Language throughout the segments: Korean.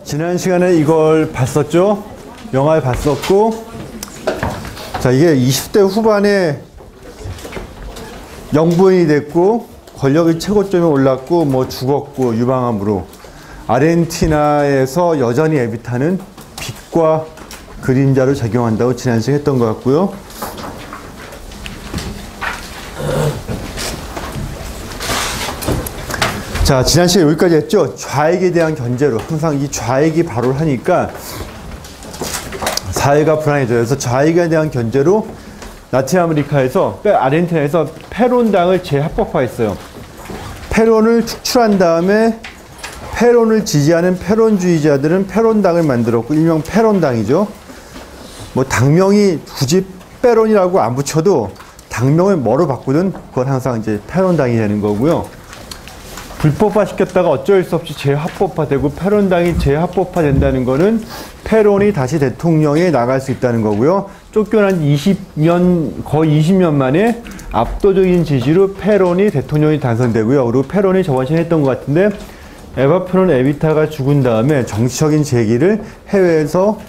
지난 시간에 이걸 봤었죠? 영화에 봤었고, 자, 이게 20대 후반에 영부인이 됐고, 권력의 최고점에 올랐고, 뭐 죽었고, 유방암으로. 아르헨티나에서 여전히 에비타는 빛과 그림자로 작용한다고 지난 시간에 했던 것 같고요. 자, 지난 시간에 여기까지 했죠? 좌익에 대한 견제로. 항상 이 좌익이 발호를 하니까 사회가 불안해져서 좌익에 대한 견제로 라틴 아메리카에서, 그러니까 아르헨티나에서 페론당을 재합법화했어요. 페론을 축출한 다음에 페론을 지지하는 페론주의자들은 페론당을 만들었고, 일명 페론당이죠. 뭐 당명이 굳이 페론이라고 안 붙여도 당명을 뭐로 바꾸든 그건 항상 이제 페론당이 되는 거고요. 불법화 시켰다가 어쩔 수 없이 재합법화되고 페론당이 재합법화된다는 거는 페론이 다시 대통령에 나갈 수 있다는 거고요. 쫓겨난 20년, 거의 20년 만에 압도적인 지지로 페론이 대통령이 당선되고요. 그리고 페론이 저번 시간에 했던 것 같은데, 에바 페론 에비타가 죽은 다음에 정치적인 재기를 해외에서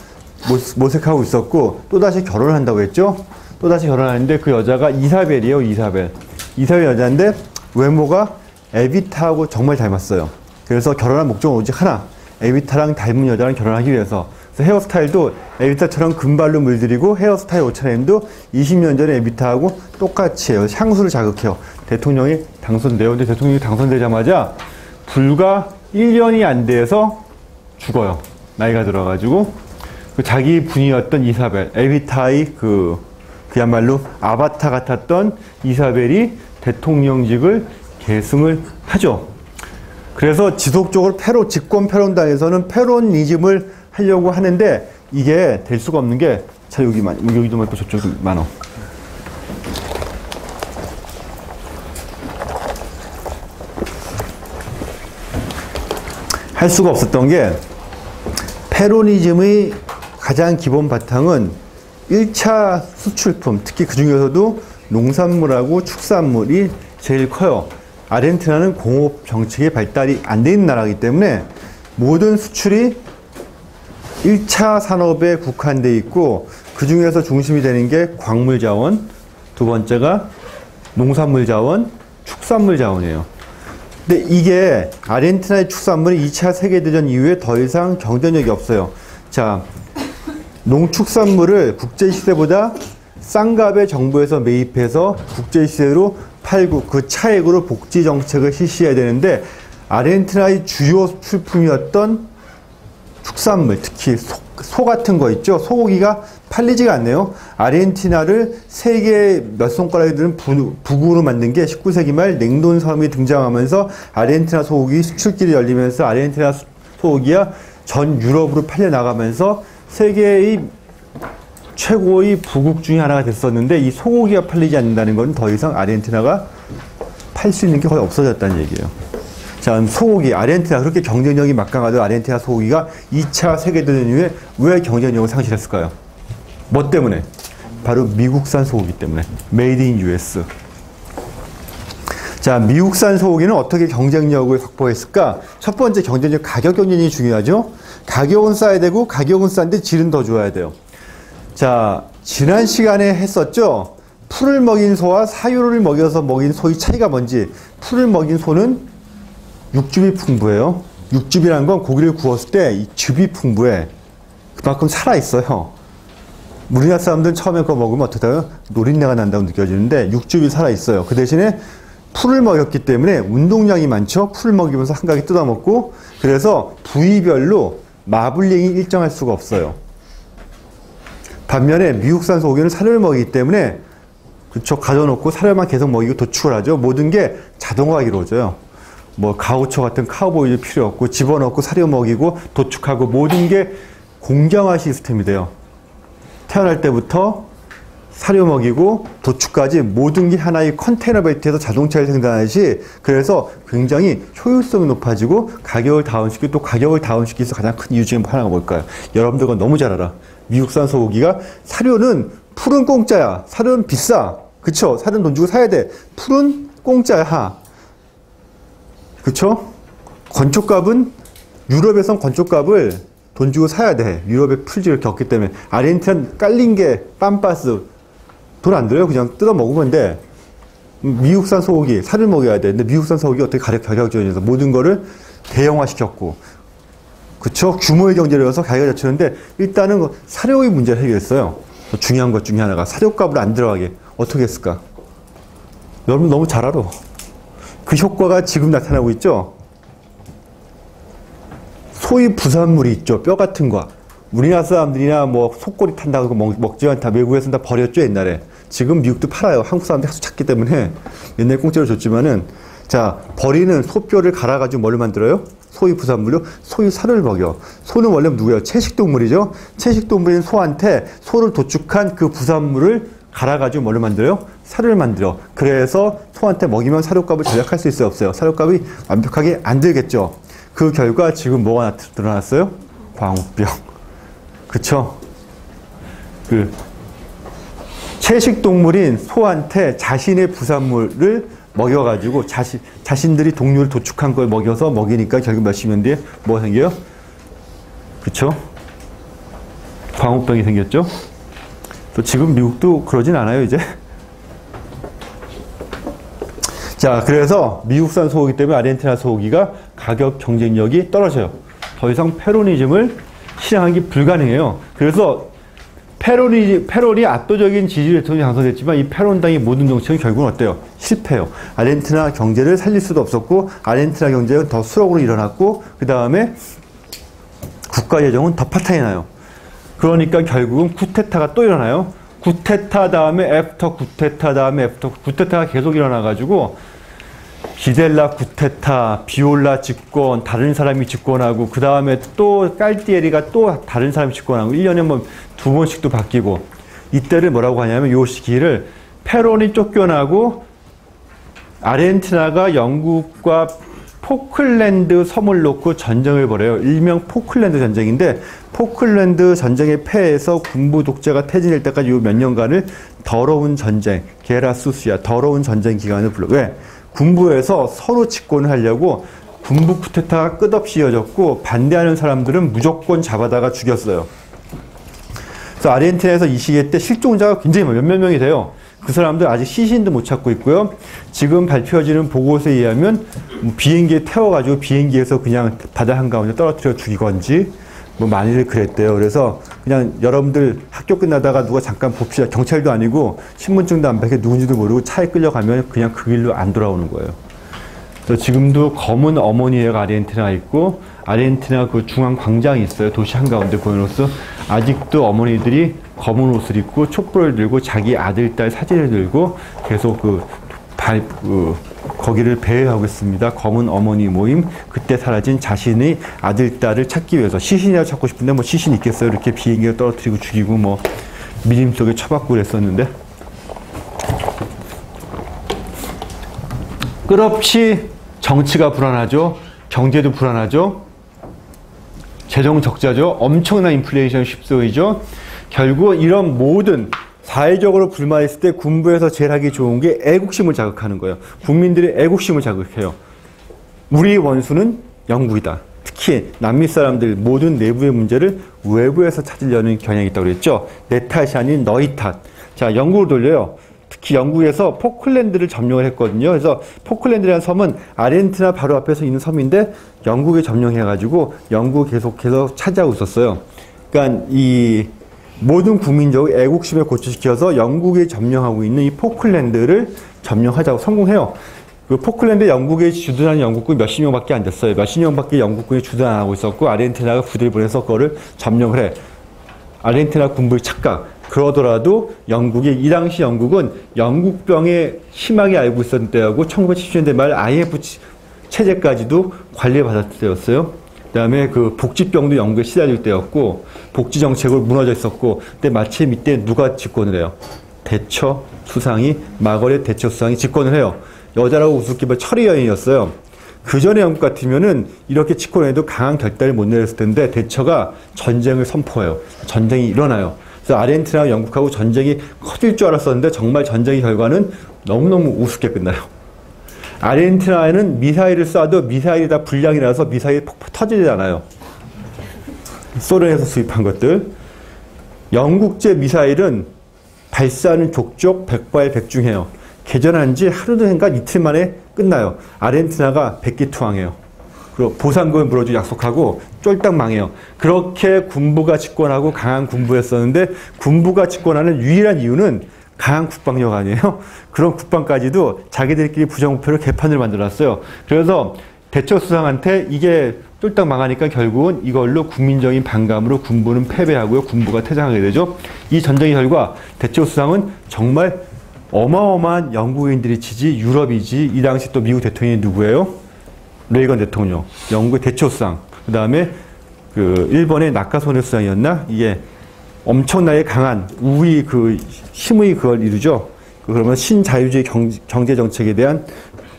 모색하고 있었고, 또다시 결혼을 한다고 했죠. 또다시 결혼하는데 그 여자가 이사벨이에요. 이사벨 여자인데 외모가 에비타하고 정말 닮았어요. 그래서 결혼할 목적은 오직 하나, 에비타랑 닮은 여자랑 결혼하기 위해서. 그래서 헤어스타일도 에비타처럼 금발로 물들이고, 헤어스타일 옷차림도 20년 전에 에비타하고 똑같이 해요. 향수를 자극해요. 대통령이 당선돼요. 근데 대통령이 당선되자마자 불과 1년이 안 돼서 죽어요. 나이가 들어가지고. 자기 분이었던 이사벨, 에비타의 그야말로 아바타 같았던 이사벨이 대통령직을 계승을 하죠. 그래서 지속적으로 집권 페론당에서는 페로니즘을 하려고 하는데, 이게 될 수가 없는 게, 자, 여기도 많고 저쪽도 많어. 할 수가 없었던 게, 페로니즘의 가장 기본 바탕은 1차 수출품, 특히 그 중에서도 농산물하고 축산물이 제일 커요. 아르헨티나는 공업 정책이 발달이 안 돼 있는 나라이기 때문에 모든 수출이 1차 산업에 국한되어 있고, 그 중에서 중심이 되는 게 광물 자원, 두 번째가 농산물 자원, 축산물 자원이에요. 근데 이게 아르헨티나의 축산물이 2차 세계대전 이후에 더 이상 경쟁력이 없어요. 자, 농축산물을 국제시세보다 싼 값에 정부에서 매입해서 국제시세로 팔고 그 차액으로 복지 정책을 실시해야 되는데, 아르헨티나의 주요 수출품이었던 축산물, 특히 소 같은 거 있죠. 소고기가 팔리지가 않네요. 아르헨티나를 세계 몇 손가락에 드는 부국으로 만든 게 19세기 말 냉동 섬이 등장하면서 아르헨티나 소고기 수출길이 열리면서 아르헨티나 소고기가 전 유럽으로 팔려나가면서 세계의 최고의 부국 중에 하나가 됐었는데, 이 소고기가 팔리지 않는다는 건 더 이상 아르헨티나가 팔 수 있는 게 거의 없어졌다는 얘기예요. 자, 소고기, 아르헨티나 그렇게 경쟁력이 막강하던 아르헨티나 소고기가 2차 세계대전 이후에 왜 경쟁력을 상실했을까요? 뭐 때문에? 바로 미국산 소고기 때문에. Made in US. 자, 미국산 소고기는 어떻게 경쟁력을 확보했을까? 첫 번째 경쟁력, 가격 경쟁이 중요하죠. 가격은 싸야 되고, 가격은 싼데 질은 더 좋아야 돼요. 자, 지난 시간에 했었죠? 풀을 먹인 소와 사유를 먹여서 먹인 소의 차이가 뭔지. 풀을 먹인 소는 육즙이 풍부해요. 육즙이라는 건 고기를 구웠을 때 이 즙이 풍부해. 그만큼 살아있어요. 우리나라 사람들은 처음에 그거 먹으면 어떡해요? 노린내가 난다고 느껴지는데 육즙이 살아있어요. 그 대신에 풀을 먹였기 때문에 운동량이 많죠? 풀을 먹이면서 한가하게 뜯어먹고, 그래서 부위별로 마블링이 일정할 수가 없어요. 반면에 미국산 소고기는 사료를 먹이기 때문에, 그쵸, 가져놓고 사료만 계속 먹이고 도축을 하죠. 모든 게 자동화가 이루어져요. 뭐 가우처 같은 카우보이도 필요 없고, 집어넣고 사료 먹이고 도축하고, 모든 게 공정화 시스템이 돼요. 태어날 때부터 사료 먹이고 도축까지 모든 게 하나의 컨테이너 벨트에서 자동차를 생산하듯이, 그래서 굉장히 효율성이 높아지고 가격을 다운시키고, 또 가격을 다운시키기 위해서 가장 큰 이유 중에 하나가 뭘까요? 여러분들은 너무 잘 알아. 미국산 소고기가, 사료는, 풀은 공짜야. 사료는 비싸. 그쵸? 사료는 돈 주고 사야 돼. 풀은 공짜야. 그쵸? 건초값은, 유럽에선 건초값을 돈 주고 사야 돼. 유럽의 풀지를 겪기 때문에. 아르헨티나는 깔린 게 빰빠스. 돈 안 들어요. 그냥 뜯어 먹으면 돼. 미국산 소고기, 살을 먹여야 돼. 근데 미국산 소고기 어떻게 가격지원해서 모든 거를 대형화시켰고. 그쵸? 규모의 경제를 해서 가격을 낮추는데 일단은 사료의 문제를 해결했어요. 중요한 것 중에 하나가 사료값을 안 들어가게. 어떻게 했을까? 여러분 너무 잘 알아. 그 효과가 지금 나타나고 있죠? 소위 부산물이 있죠. 뼈 같은 거. 우리나라 사람들이나 뭐 속꼬리 탄다고 먹지만 다 외국에서는 다 버렸죠, 옛날에. 지금 미국도 팔아요. 한국 사람들이 하도 찾기 때문에 옛날에 공짜로 줬지만은 자, 버리는 소뼈를 갈아가지고 뭘 만들어요? 소위 부산물로 소위 살을 먹여. 소는 원래 누구예요? 채식동물이죠? 채식동물인 소한테 소를 도축한 그 부산물을 갈아가지고 뭘 만들어요? 살을 만들어. 그래서 소한테 먹이면 사료값을 절약할 수 있어요? 없어요? 사료값이 완벽하게 안 들겠죠? 그 결과 지금 뭐가 드러났어요? 광우병. 그쵸? 채식동물인 소한테 자신의 부산물을 먹여가지고 자신들이 동료를 도축한 걸 먹이니까 결국 몇십 년 뒤에 뭐가 생겨요? 그쵸? 광우병이 생겼죠? 또 지금 미국도 그러진 않아요, 이제. 자, 그래서 미국산 소고기 때문에 아르헨티나 소고기가 가격 경쟁력이 떨어져요. 더 이상 페로니즘을 실행하기 불가능해요. 그래서 페론이 압도적인 지지를 통해 당선됐지만 이 페론당의 모든 정책은 결국은 어때요? 실패해요. 아르헨티나 경제를 살릴 수도 없었고 아르헨티나 경제는 더 수력으로 일어났고 그 다음에 국가 재정은 더 파탄이 나요. 그러니까 결국은 쿠데타가 또 일어나요. 쿠데타 다음에 애프터 쿠데타 다음에 애프터 쿠데타가 계속 일어나가지고 비델라 쿠데타, 비올라 집권, 다른 사람이 집권하고 그 다음에 또 깔티에리가 또 다른 사람이 집권하고 1년에 뭐 2번씩도 바뀌고 이때를 뭐라고 하냐면 요 시기를 페론이 쫓겨나고 아르헨티나가 영국과 포클랜드 섬을 놓고 전쟁을 벌여요. 일명 포클랜드 전쟁인데 포클랜드 전쟁에 패해서 군부 독재가 퇴진될 때까지 요 몇 년간을 더러운 전쟁, 게라수스야 더러운 전쟁 기간을 불러. 왜? 군부에서 서로 집권을 하려고 군부 쿠데타가 끝없이 이어졌고 반대하는 사람들은 무조건 잡아다가 죽였어요. 그래서 아르헨티나에서 이 시기 때 실종자가 굉장히 몇몇 명이 돼요. 그 사람들 아직 시신도 못 찾고 있고요. 지금 발표해지는 보고서에 의하면 비행기에 태워가지고 비행기에서 그냥 바다 한가운데 떨어뜨려 죽이건지 뭐 많이들 그랬대요. 그래서 그냥 여러분들 학교 끝나다가 누가 잠깐 봅시다. 경찰도 아니고 신분증도 안 밝혀 누군지도 모르고 차에 끌려가면 그냥 그 길로 안 돌아오는 거예요. 그래서 지금도 검은 어머니가 아르헨티나에 있고 아르헨티나 그 중앙 광장이 있어요. 도시 한가운데 보여놓았어. 아직도 어머니들이 검은 옷을 입고 촛불을 들고 자기 아들, 딸 사진을 들고 계속 거기를 배회하고 있습니다. 검은 어머니 모임, 그때 사라진 자신의 아들, 딸을 찾기 위해서. 시신이라고 찾고 싶은데 뭐 시신 있겠어요? 이렇게 비행기에 떨어뜨리고 죽이고 뭐 미림 속에 처박고 그랬었는데. 끝없이 정치가 불안하죠. 경제도 불안하죠. 재정 적자죠. 엄청난 인플레이션 휩쓸이죠. 결국 이런 모든 사회적으로 불만했을 때 군부에서 제일 하기 좋은 게 애국심을 자극하는 거예요. 국민들의 애국심을 자극해요. 우리 원수는 영국이다. 특히 남미 사람들 모든 내부의 문제를 외부에서 찾으려는 경향이 있다고 그랬죠. 내 탓이 아닌 너희 탓. 자, 영국으로 돌려요. 특히 영국에서 포클랜드를 점령을 했거든요. 그래서 포클랜드라는 섬은 아르헨티나 바로 앞에서 있는 섬인데 영국에 점령해가지고 영국 계속해서 차지하고 있었어요. 그러니까 이 모든 국민적 애국심을 고취시켜서 영국에 점령하고 있는 이 포클랜드를 점령하자고 성공해요. 그 포클랜드 영국에 주둔하는 영국군이 몇십 명밖에 안 됐어요. 몇십 명밖에 영국군이 주둔 안 하고 있었고 아르헨티나가 부대를 보내서 그거를 점령을 해. 아르헨티나 군부의 착각. 그러더라도 이 당시 영국은 영국병에 심하게 알고 있었던 때하고 1970년대 말 IMF 체제까지도 관리받았을 때였어요. 그 다음에 그 복지병도 영국에 시달릴 때였고 복지정책으로 무너져 있었고 근데 마침 이때 누가 집권을 해요? 대처 수상이 마거렛 대처 수상이 집권을 해요. 여자라고 우습게 철의 여인이었어요. 그 전에 영국 같으면은 이렇게 집권해도 강한 결단을 못 내렸을 텐데 대처가 전쟁을 선포해요. 전쟁이 일어나요. 그래서 아르헨티나와 영국하고 전쟁이 커질 줄 알았었는데 정말 전쟁의 결과는 너무너무 우습게 끝나요. 아르헨티나에는 미사일을 쏴도 미사일이 다 불량이 나서 미사일이 터지지 않아요. 소련에서 수입한 것들. 영국제 미사일은 발사는 족족 백발백중해요. 개전한 지 하루도 행간 이틀 만에 끝나요. 아르헨티나가 백기투항해요. 그리고 보상금을 물어주고 약속하고 쫄딱 망해요. 그렇게 군부가 집권하고 강한 군부였었는데 군부가 집권하는 유일한 이유는 강한 국방력 아니에요? 그런 국방까지도 자기들끼리 부정부패로 개판을 만들었어요. 그래서 대처 수상한테 이게 쫄딱 망하니까 결국은 이걸로 국민적인 반감으로 군부는 패배하고요. 군부가 퇴장하게 되죠. 이 전쟁의 결과 대처 수상은 정말 어마어마한 영국인들이 치지 유럽이지. 이 당시 또 미국 대통령이 누구예요? 레이건 대통령. 영국의 대처 수상. 그 다음에 그 일본의 나카소네 수상이었나? 이게 엄청나게 강한 우위 힘의 그걸 이루죠. 그러면 신자유주의 경제 정책에 대한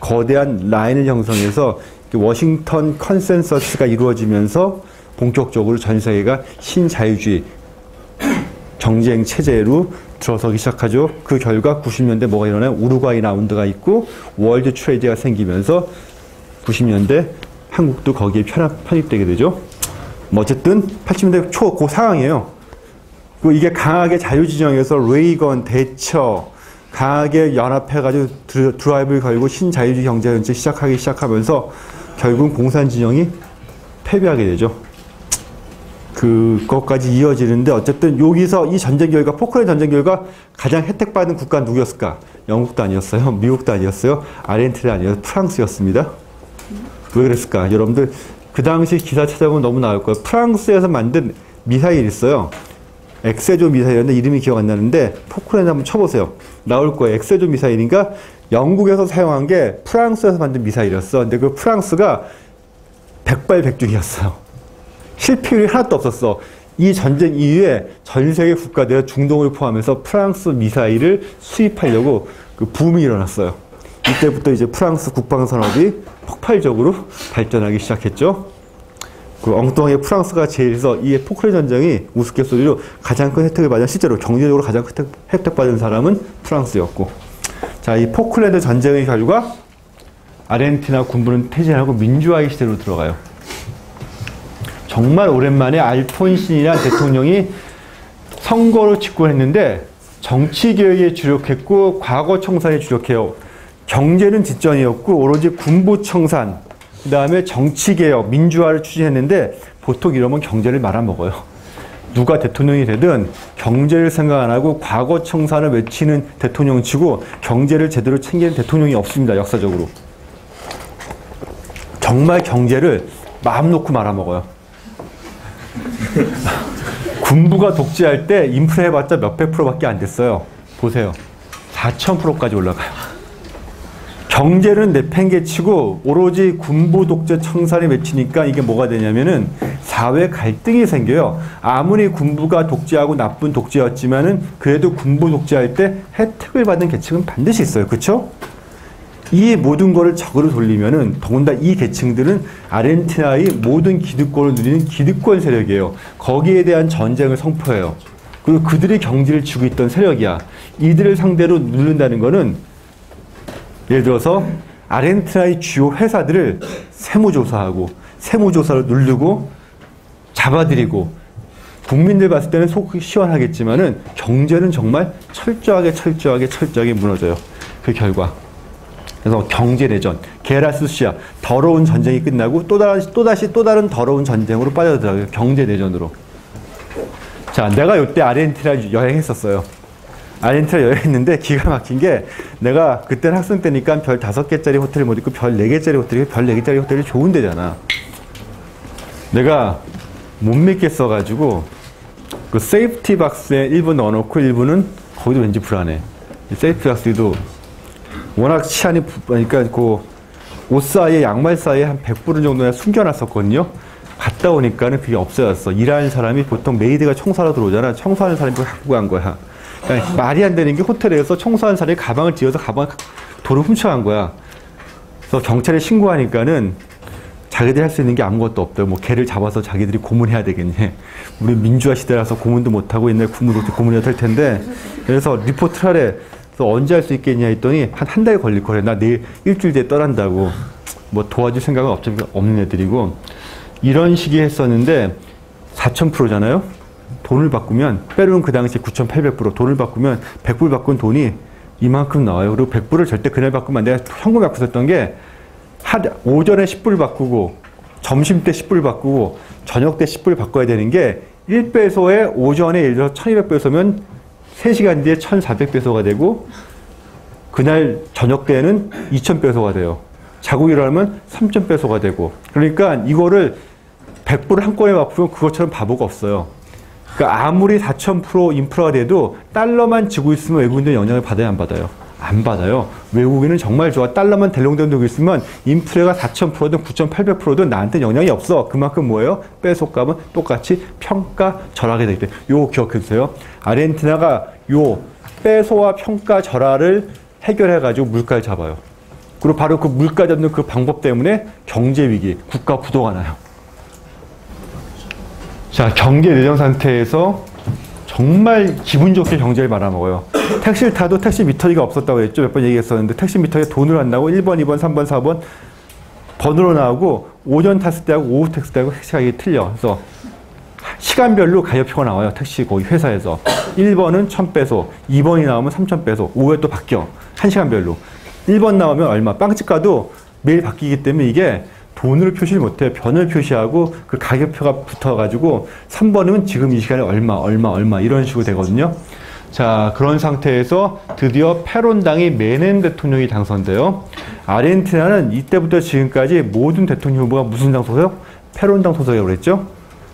거대한 라인을 형성해서 워싱턴 컨센서스가 이루어지면서 본격적으로 전 세계가 신자유주의 경쟁 체제로 들어서기 시작하죠. 그 결과 90년대 뭐가 일어나요? 우루과이 라운드가 있고 월드 트레이드가 생기면서 90년대 한국도 거기에 편입되게 되죠. 뭐 어쨌든 80년대 초 그 상황이에요. 이게 강하게 자유진영에서 레이건, 대처 강하게 연합해가지고 드라이브를 걸고 신자유주의 경제 정책 시작하면서 결국 공산진영이 패배하게 되죠. 그것까지 이어지는데 어쨌든 여기서 이 전쟁 결과, 포크랜드 전쟁 결과 가장 혜택받은 국가는 누구였을까? 영국도 아니었어요. 미국도 아니었어요. 아르헨티나 아니었어요. 프랑스였습니다. 왜 그랬을까? 여러분들 그 당시 기사 찾아보면 너무 나올 거예요. 프랑스에서 만든 미사일이 있어요. 엑세조 미사일이었는데 이름이 기억 안 나는데 포크랜드 한번 쳐보세요. 나올 거예요. 엑세조 미사일인가? 영국에서 사용한 게 프랑스에서 만든 미사일이었어. 근데 그 프랑스가 백발백중이었어요. 실패율이 하나도 없었어. 이 전쟁 이후에 전 세계 국가들 중동을 포함해서 프랑스 미사일을 수입하려고 그 붐이 일어났어요. 이때부터 이제 프랑스 국방산업이 폭발적으로 발전하기 시작했죠. 그 엉뚱하게 프랑스가 제일해서 이 포크랜드 전쟁이 우스갯소리로 가장 큰 혜택을 받은, 실제로 경제적으로 가장 큰 혜택 받은 사람은 프랑스였고. 자, 이 포클랜드 전쟁의 결과 아르헨티나 군부는 퇴진하고 민주화의 시대로 들어가요. 정말 오랜만에 알폰신이라는 대통령이 선거로 집권했는데 정치개혁에 주력했고 과거 청산에 주력해요. 경제는 뒷전이었고 오로지 군부 청산, 그 다음에 정치개혁, 민주화를 추진했는데 보통 이러면 경제를 말아먹어요. 누가 대통령이 되든 경제를 생각 안 하고 과거 청산을 외치는 대통령 치고 경제를 제대로 챙기는 대통령이 없습니다. 역사적으로. 정말 경제를 마음 놓고 말아먹어요. 군부가 독재할 때 인플레 해봤자 몇백 프로밖에 안 됐어요. 보세요. 4000%까지 올라가요. 경제는 내팽개치고 오로지 군부 독재 청산이 맺히니까 이게 뭐가 되냐면은 사회 갈등이 생겨요. 아무리 군부가 독재하고 나쁜 독재였지만은 그래도 군부 독재할 때 혜택을 받는 계층은 반드시 있어요. 그렇죠? 이 모든 거를 적으로 돌리면은 더군다나 이 계층들은 아르헨티나의 모든 기득권을 누리는 기득권 세력이에요. 거기에 대한 전쟁을 선포해요. 그리고 그들이 경제를 쥐고 있던 세력이야. 이들을 상대로 누른다는 거는 예를 들어서 아르헨티나의 주요 회사들을 세무조사하고 세무조사를 누르고 잡아들이고 국민들 봤을 때는 속이 시원하겠지만은 경제는 정말 철저하게 무너져요. 그 결과. 그래서 경제내전, 게라스시아, 더러운 전쟁이 끝나고 또 다른 더러운 전쟁으로 빠져들어요. 경제내전으로. 자, 내가 이때 아르헨티나 여행했었어요. 아르헨티나 여행했는데 기가 막힌 게 내가 그때는 학생 때니까 별 5개짜리 호텔을 못 있고 별 4개짜리 호텔이 별 4개짜리 호텔이 좋은 데잖아. 내가 못 믿겠어가지고 그 세이프티 박스에 일부 넣어놓고 일부는 거기도 왠지 불안해. 세이프티 박스도 워낙 치안이 그러니까 그 옷 사이에 양말 사이에 한 100불 정도나 숨겨놨었거든요. 갔다 오니까는 그게 없어졌어. 일하는 사람이 보통 메이드가 청소하러 들어오잖아. 청소하는 사람이 갖고 간 거야. 그러니까 말이 안 되는 게 호텔에서 청소하는 사람이 가방을 뒤어서 가방을 도로 훔쳐간 거야. 그래서 경찰에 신고하니까는 자기들이 할 수 있는 게 아무것도 없대요. 뭐 걔를 잡아서 자기들이 고문해야 되겠네. 우리 민주화 시대라서 고문도 못하고 옛날 고문이었을 할 텐데. 그래서 리포트를 하래. 그래서 언제 할 수 있겠냐 했더니 한 달 걸릴 거래. 나 내일 일주일 뒤에 떠난다고. 뭐 도와줄 생각은 없는 애들이고. 이런 식이 했었는데 4,000%잖아요. 돈을 바꾸면, 페루는 그 당시 9,800%, 돈을 바꾸면 100불 바꾼 돈이 이만큼 나와요. 그리고 100불을 절대 그날 바꾸면 안 돼. 현금 갖고 썼던 게, 오전에 10불 바꾸고, 점심 때 10불 바꾸고, 저녁 때 10불 바꿔야 되는 게, 1배소에 오전에 예를 들어서 1200배소면 3시간 뒤에 1400배소가 되고, 그날 저녁 때는 2000배소가 돼요. 자고 일어나면 3000배소가 되고. 그러니까 이거를 100불을 한꺼번에 바꾸면 그것처럼 바보가 없어요. 그러니까 아무리 4000% 인프라가 돼도 달러만 지고 있으면 외국인들 영향을 받아요, 안 받아요? 안 받아요. 외국인은 정말 좋아. 달러만 델롱대롱 되고 있으면 인프레가 4000%든 9800%든 나한테 영향이 없어. 그만큼 뭐예요? 빼소값은 똑같이 평가 절하게 되기 때문에. 요거 기억해 주세요. 아르헨티나가 요 빼소와 평가 절하를 해결해가지고 물가를 잡아요. 그리고 바로 그 물가 잡는 그 방법 때문에 경제 위기, 국가 부도가 나요. 자, 경제 내정 상태에서 정말 기분 좋게 경제를 말아먹어요. 택시를 타도 택시 미터기가 없었다고 했죠. 몇 번 얘기했었는데 택시 미터기에 돈을 안 나오고 1번, 2번, 3번, 4번 번호로 나오고 오전 탔을 때하고 오후 탔을 때하고 택시 가격이 틀려. 그래서 시간별로 가격표가 나와요. 택시 거기 회사에서. 1번은 1000페소, 2번이 나오면 3000페소, 오후에 또 바뀌어. 1시간별로. 1번 나오면 얼마. 빵집 가도 매일 바뀌기 때문에 이게 돈으로 표시를 못해요. 변을 표시하고 그 가격표가 붙어가지고 3번은 지금 이 시간에 얼마 이런 식으로 되거든요. 자, 그런 상태에서 드디어 페론당이 메넴 대통령이 당선돼요. 아르헨티나는 이때부터 지금까지 모든 대통령 후보가 무슨 당 소속? 페론당 소속이라고 그랬죠.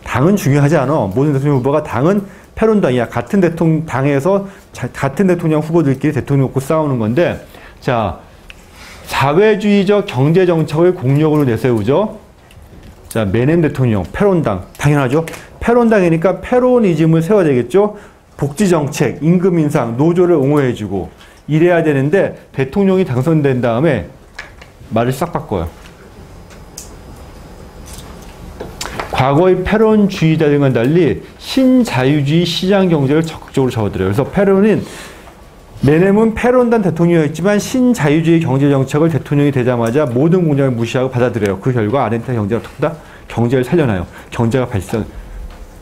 당은 중요하지 않아. 모든 대통령 후보가 당은 페론당이야. 같은 당에서 같은 대통령 후보들끼리 대통령 놓고 싸우는 건데, 자, 사회주의적 경제정책을 공력으로 내세우죠. 자, 메넴 대통령, 페론당. 당연하죠. 페론당이니까 페로니즘을 세워야 되겠죠. 복지정책, 임금 인상, 노조를 옹호해주고 이래야 되는데 대통령이 당선된 다음에 말을 싹 바꿔요. 과거의 페론주의자들과는 달리 신자유주의 시장경제를 적극적으로 접어들어요. 그래서 메넴은 페론당 대통령이었지만 신자유주의 경제정책을 대통령이 되자마자 모든 공약을 무시하고 받아들여요. 그 결과 아르헨티나 경제가 어떻게 경제를 살려놔요. 경제가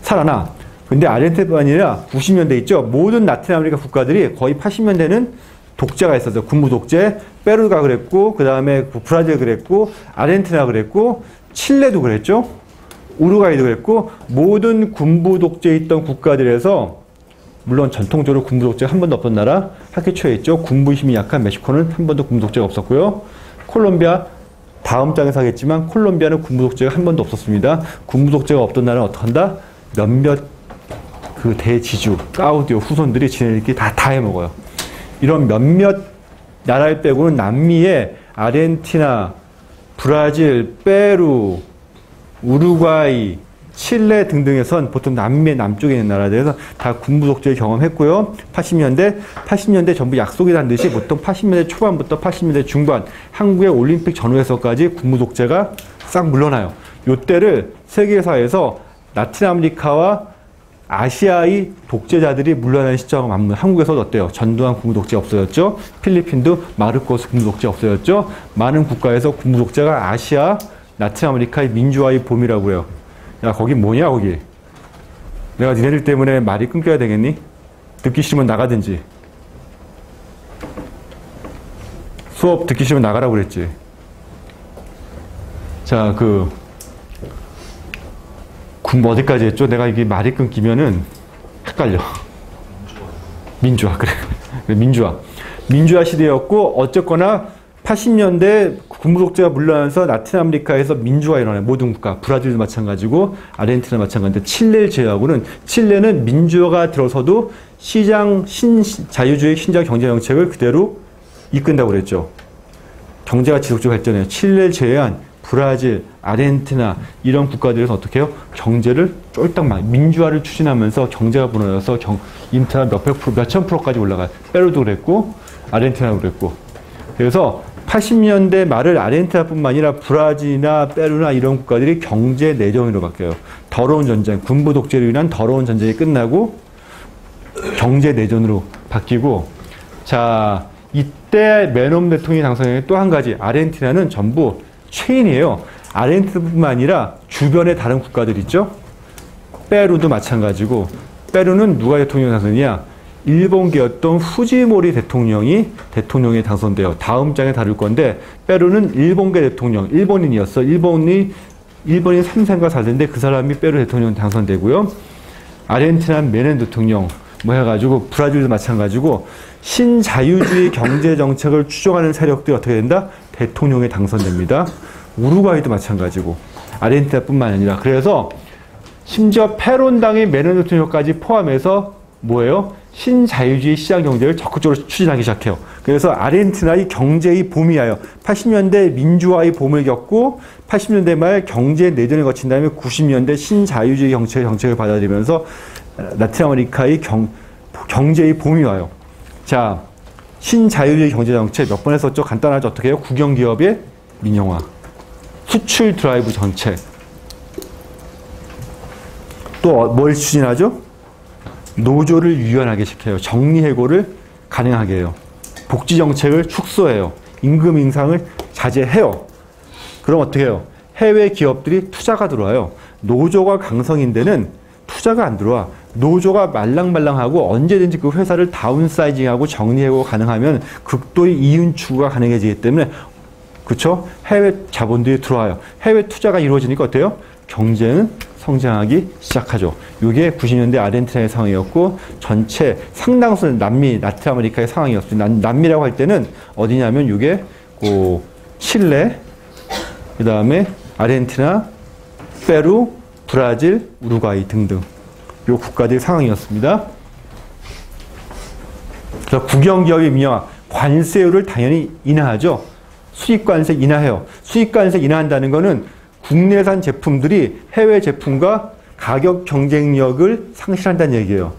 살아나. 근데 아르헨티나뿐 아니라 90년대 있죠. 모든 라틴 아메리카 국가들이 거의 80년대는 독재가 있었어요. 군부 독재. 페루가 그랬고, 그 다음에 브라질 그랬고, 아르헨티나 그랬고, 칠레도 그랬죠. 우루과이도 그랬고, 모든 군부 독재에 있던 국가들에서 물론 전통적으로 군부 독재가 한 번도 없던 나라, 학교 초에 있죠. 군부 힘이 약한 멕시코는 한 번도 군부 독재가 없었고요. 콜롬비아, 다음 장에서 하겠지만 콜롬비아는 군부 독재가 한 번도 없었습니다. 군부 독재가 없던 나라는 어떡한다? 몇몇 그 대지주, 까우디오 후손들이 지네들끼리 다 해먹어요. 이런 몇몇 나라를 빼고는 남미에 아르헨티나, 브라질, 페루, 우루과이, 칠레 등등에선 보통 남미의 남쪽에 있는 나라들에서 다 군부 독재를 경험했고요. 80년대 전부 약속이 단 듯이 보통 80년대 초반부터 80년대 중반 한국의 올림픽 전후에서까지 군부 독재가 싹 물러나요. 요때를 세계사에서 라틴 아메리카와 아시아의 독재자들이 물러나는 시점과 맞물. 한국에서도 어때요? 전두환 군부 독재 없어졌죠. 필리핀도 마르코스 군부 독재 없어졌죠. 많은 국가에서 군부 독재가 아시아, 라틴 아메리카의 민주화의 봄이라고 해요. 야, 거기 뭐냐, 거기. 내가 니네들 때문에 말이 끊겨야 되겠니? 듣기 싫으면 나가든지. 수업 듣기 싫으면 나가라고 그랬지. 자, 군부 어디까지 했죠? 내가 이게 말이 끊기면은 헷갈려. 민주화, 그래. 민주화 시대였고, 어쨌거나 80년대 군부 독재가 물러나면서 라틴 아메리카에서 민주화 일어나요. 모든 국가. 브라질도 마찬가지고 아르헨티나 마찬가지인데 칠레를 제외하고는 칠레는 민주화가 들어서도 자유주의 신장 경제 정책을 그대로 이끈다고 그랬죠. 경제가 지속적으로 발전해요. 칠레를 제외한 브라질, 아르헨티나 이런 국가들에서 어떻게 해요? 경제를 쫄딱 민주화를 추진하면서 경제가 무너져서 인프라 몇천 프로까지 올라가요. 페루도 그랬고 아르헨티나도 그랬고. 그래서 80년대 말을 아르헨티나뿐만 아니라 브라질이나 페루나 이런 국가들이 경제 내전으로 바뀌어요. 더러운 전쟁, 군부 독재로 인한 더러운 전쟁이 끝나고 경제 내전으로 바뀌고, 자, 이때 메넴 대통령이 당선된 또 한 가지, 아르헨티나는 전부 체인이에요. 아르헨티나뿐만 아니라 주변의 다른 국가들 있죠? 페루도 마찬가지고, 페루는 누가 대통령 당선이냐? 일본계였던 후지모리 대통령이 대통령에 당선돼요. 다음 장에 다룰 건데, 페루는 일본계 대통령, 일본인이었어. 일본인 3세인가 4세인데 그 사람이 페루 대통령 당선되고요. 아르헨티나 메넨 대통령 뭐 해가지고, 브라질도 마찬가지고, 신자유주의 경제정책을 추종하는 세력들이 어떻게 된다? 대통령에 당선됩니다. 우루과이도 마찬가지고, 아르헨티나뿐만 아니라. 그래서 심지어 페론당의 메넨 대통령까지 포함해서 뭐예요? 신자유주의 시장경제를 적극적으로 추진하기 시작해요. 그래서 아르헨티나의 경제의 봄이 와요. 80년대 민주화의 봄을 겪고 80년대 말 경제 내전을 거친 다음에 90년대 신자유주의 정책을 받아들이면서 라틴 아메리카의 경제의 봄이 와요. 자, 신자유주의 경제정책 몇 번 했었죠? 간단하죠? 어떻게 해요? 국영기업의 민영화, 수출 드라이브 정책. 또 뭘 추진하죠? 노조를 유연하게 시켜요. 정리해고를 가능하게 해요. 복지정책을 축소해요. 임금 인상을 자제해요. 그럼 어떻게 해요? 해외 기업들이 투자가 들어와요. 노조가 강성인 데는 투자가 안 들어와. 노조가 말랑말랑하고 언제든지 그 회사를 다운사이징하고 정리해고 가능하면 극도의 이윤 추구가 가능해지기 때문에, 그렇죠? 해외 자본들이 들어와요. 해외 투자가 이루어지니까 어때요? 경제는 성장하기 시작하죠. 이게 90년대 아르헨티나의 상황이었고, 전체 상당수 남미, 라틴 아메리카의 상황이었습니다. 남미라고 할 때는 어디냐면 이게 칠레, 그 다음에 아르헨티나, 페루, 브라질, 우루과이 등등 이 국가들의 상황이었습니다. 그래서 국영기업의 민영화, 관세율을 당연히 인하하죠. 수입관세 인하해요. 수입관세 인하한다는 거는 국내산 제품들이 해외 제품과 가격 경쟁력을 상실한다는 얘기예요.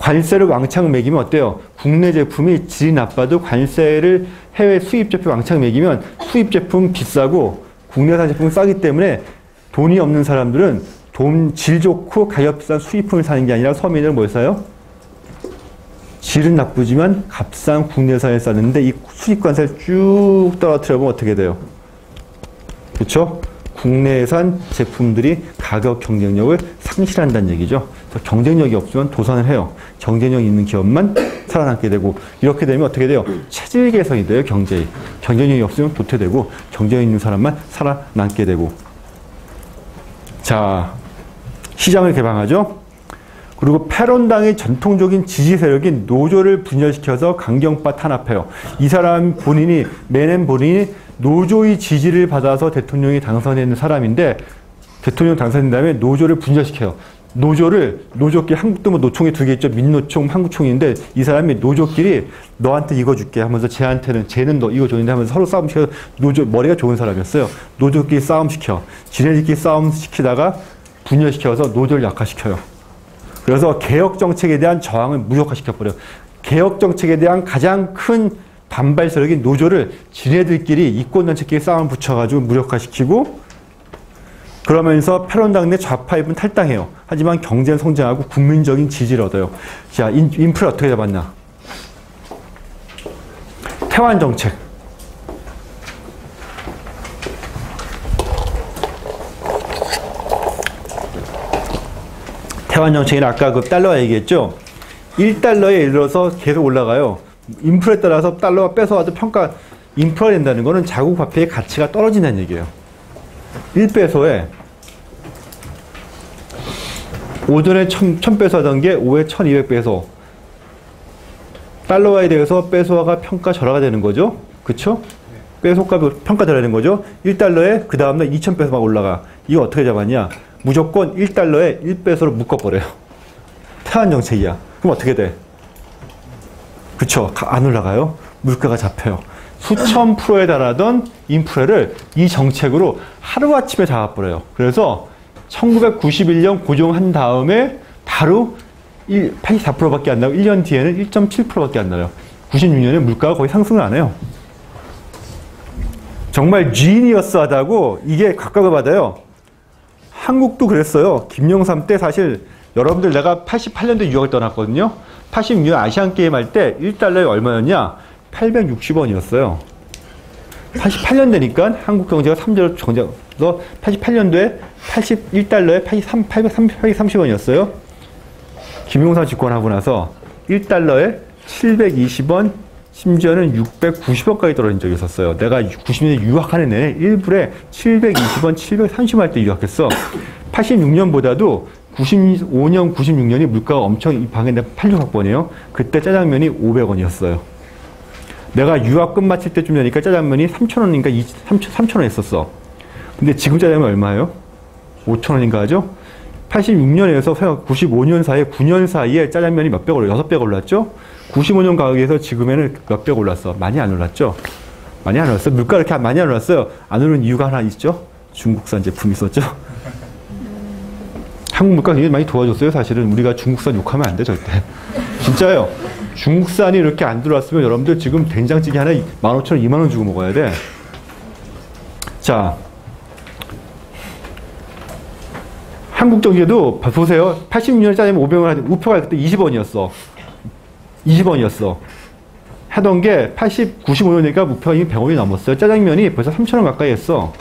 관세를 왕창 매기면 어때요? 국내 제품이 질이 나빠도 관세를 해외 수입 제품 왕창 매기면 수입 제품 비싸고 국내산 제품은 싸기 때문에 돈이 없는 사람들은 질 좋고 가격 비싼 수입품을 사는 게 아니라 서민들은 뭘 사요? 질은 나쁘지만 값싼 국내산을 사는데 이 수입관세를 쭉 떨어뜨려 보면 어떻게 돼요? 그렇죠? 국내산 제품들이 가격 경쟁력을 상실한다는 얘기죠. 그래서 경쟁력이 없으면 도산을 해요. 경쟁력 있는 기업만 살아남게 되고, 이렇게 되면 어떻게 돼요? 체질 개선이 돼요, 경제에. 경쟁력이 없으면 도태되고, 경쟁력 있는 사람만 살아남게 되고. 자, 시장을 개방하죠. 그리고 페론당의 전통적인 지지 세력인 노조를 분열시켜서 강경파 탄압해요. 이 사람 본인이, 메넨 본인이 노조의 지지를 받아서 대통령이 당선된 사람인데, 대통령 당선된 다음에 노조를 분열시켜요. 노조끼리, 한국도 뭐 노총이 두 개 있죠. 민노총, 한국총인데, 이 사람이 노조끼리 너한테 이거 줄게 하면서 쟤는 너 이거 줬는데 하면서 서로 싸움 시켜서, 머리가 좋은 사람이었어요. 노조끼리 싸움 시켜. 지네들끼리 싸움 시키다가 분열시켜서 노조를 약화시켜요. 그래서 개혁 정책에 대한 저항을 무력화시켜버려요. 개혁 정책에 대한 가장 큰 반발 세력인 노조를 지네들끼리 이권단체끼리 싸움을 붙여가지고 무력화시키고, 그러면서 페론당 내 좌파 입은 탈당해요. 하지만 경제는 성장하고 국민적인 지지를 얻어요. 자, 인프라 어떻게 잡았나? 태완 정책. 태완 정책은 아까 그 달러 얘기했죠? 1달러에 예를 들어서 계속 올라가요. 인프레에 따라서 달러가 뺏어와도 인프라가 된다는 거는 자국 화폐의 가치가 떨어진다는 얘기예요. 1배소에 오전에 1000배소 하던 게 오후에 1200배소. 달러화에 대해서 배소화가 평가절하가 되는 거죠. 그쵸? 배소값이 평가절하는 거죠. 1달러에 그 다음날 2000배소 막 올라가. 이거 어떻게 잡았냐? 무조건 1달러에 1배소로 묶어버려요. 태완 정책이야. 그럼 어떻게 돼? 그쵸? 안 올라가요? 물가가 잡혀요. 수천 프로에 달하던 인프레를 이 정책으로 하루아침에 잡아버려요. 그래서 1991년 고정한 다음에 바로 84%밖에 안 나고 1년 뒤에는 1.7%밖에 안 나요. 96년에 물가가 거의 상승을 안 해요. 정말 지니어스하다고 이게 각광을 받아요. 한국도 그랬어요. 김영삼 때 사실 여러분들 내가 88년도에 유학을 떠났거든요. 86년 아시안게임 할 때 1달러에 얼마였냐? 860원이었어요. 88년 되니까 한국 경제가 3조로 정해서 88년도에 81달러에 830원이었어요. 김용삼 집권하고 나서 1달러에 720원, 심지어는 690원까지 떨어진 적이 있었어요. 내가 90년대 유학하는 내내 일부에 720원, 730원 할 때 유학했어. 86년보다도 95년, 96년이 물가가 엄청 방했는데 86학번이에요. 그때 짜장면이 500원이었어요. 내가 유학 끝마칠 때쯤 되니까 짜장면이 3,000원인가 3,000원 했었어. 근데 지금 짜장면 얼마예요? 5,000원인가 하죠? 86년에서 95년 사이에 9년 사이에 짜장면이 몇백 올랐, 6배 올랐죠? 95년 가격에서 지금에는 몇백 올랐어. 많이 안 올랐죠? 많이 안 올랐어요. 물가 이렇게 많이 안 올랐어요. 안 오른 이유가 하나 있죠? 중국산 제품이 있었죠? 한국 물가 굉장히 많이 도와줬어요. 사실은 우리가 중국산 욕하면 안 돼, 절대. 진짜요. 중국산이 이렇게 안 들어왔으면 여러분들 지금 된장찌개 하나 15,000원, 2만원 주고 먹어야 돼. 자, 한국 경제도 보세요. 86년에 짜장면 500원, 우표가 그때 20원이었어. 20원이었어. 하던 게 95년이니까 우표가 이미 100원이 넘었어요. 짜장면이 벌써 3,000원 가까이 했어.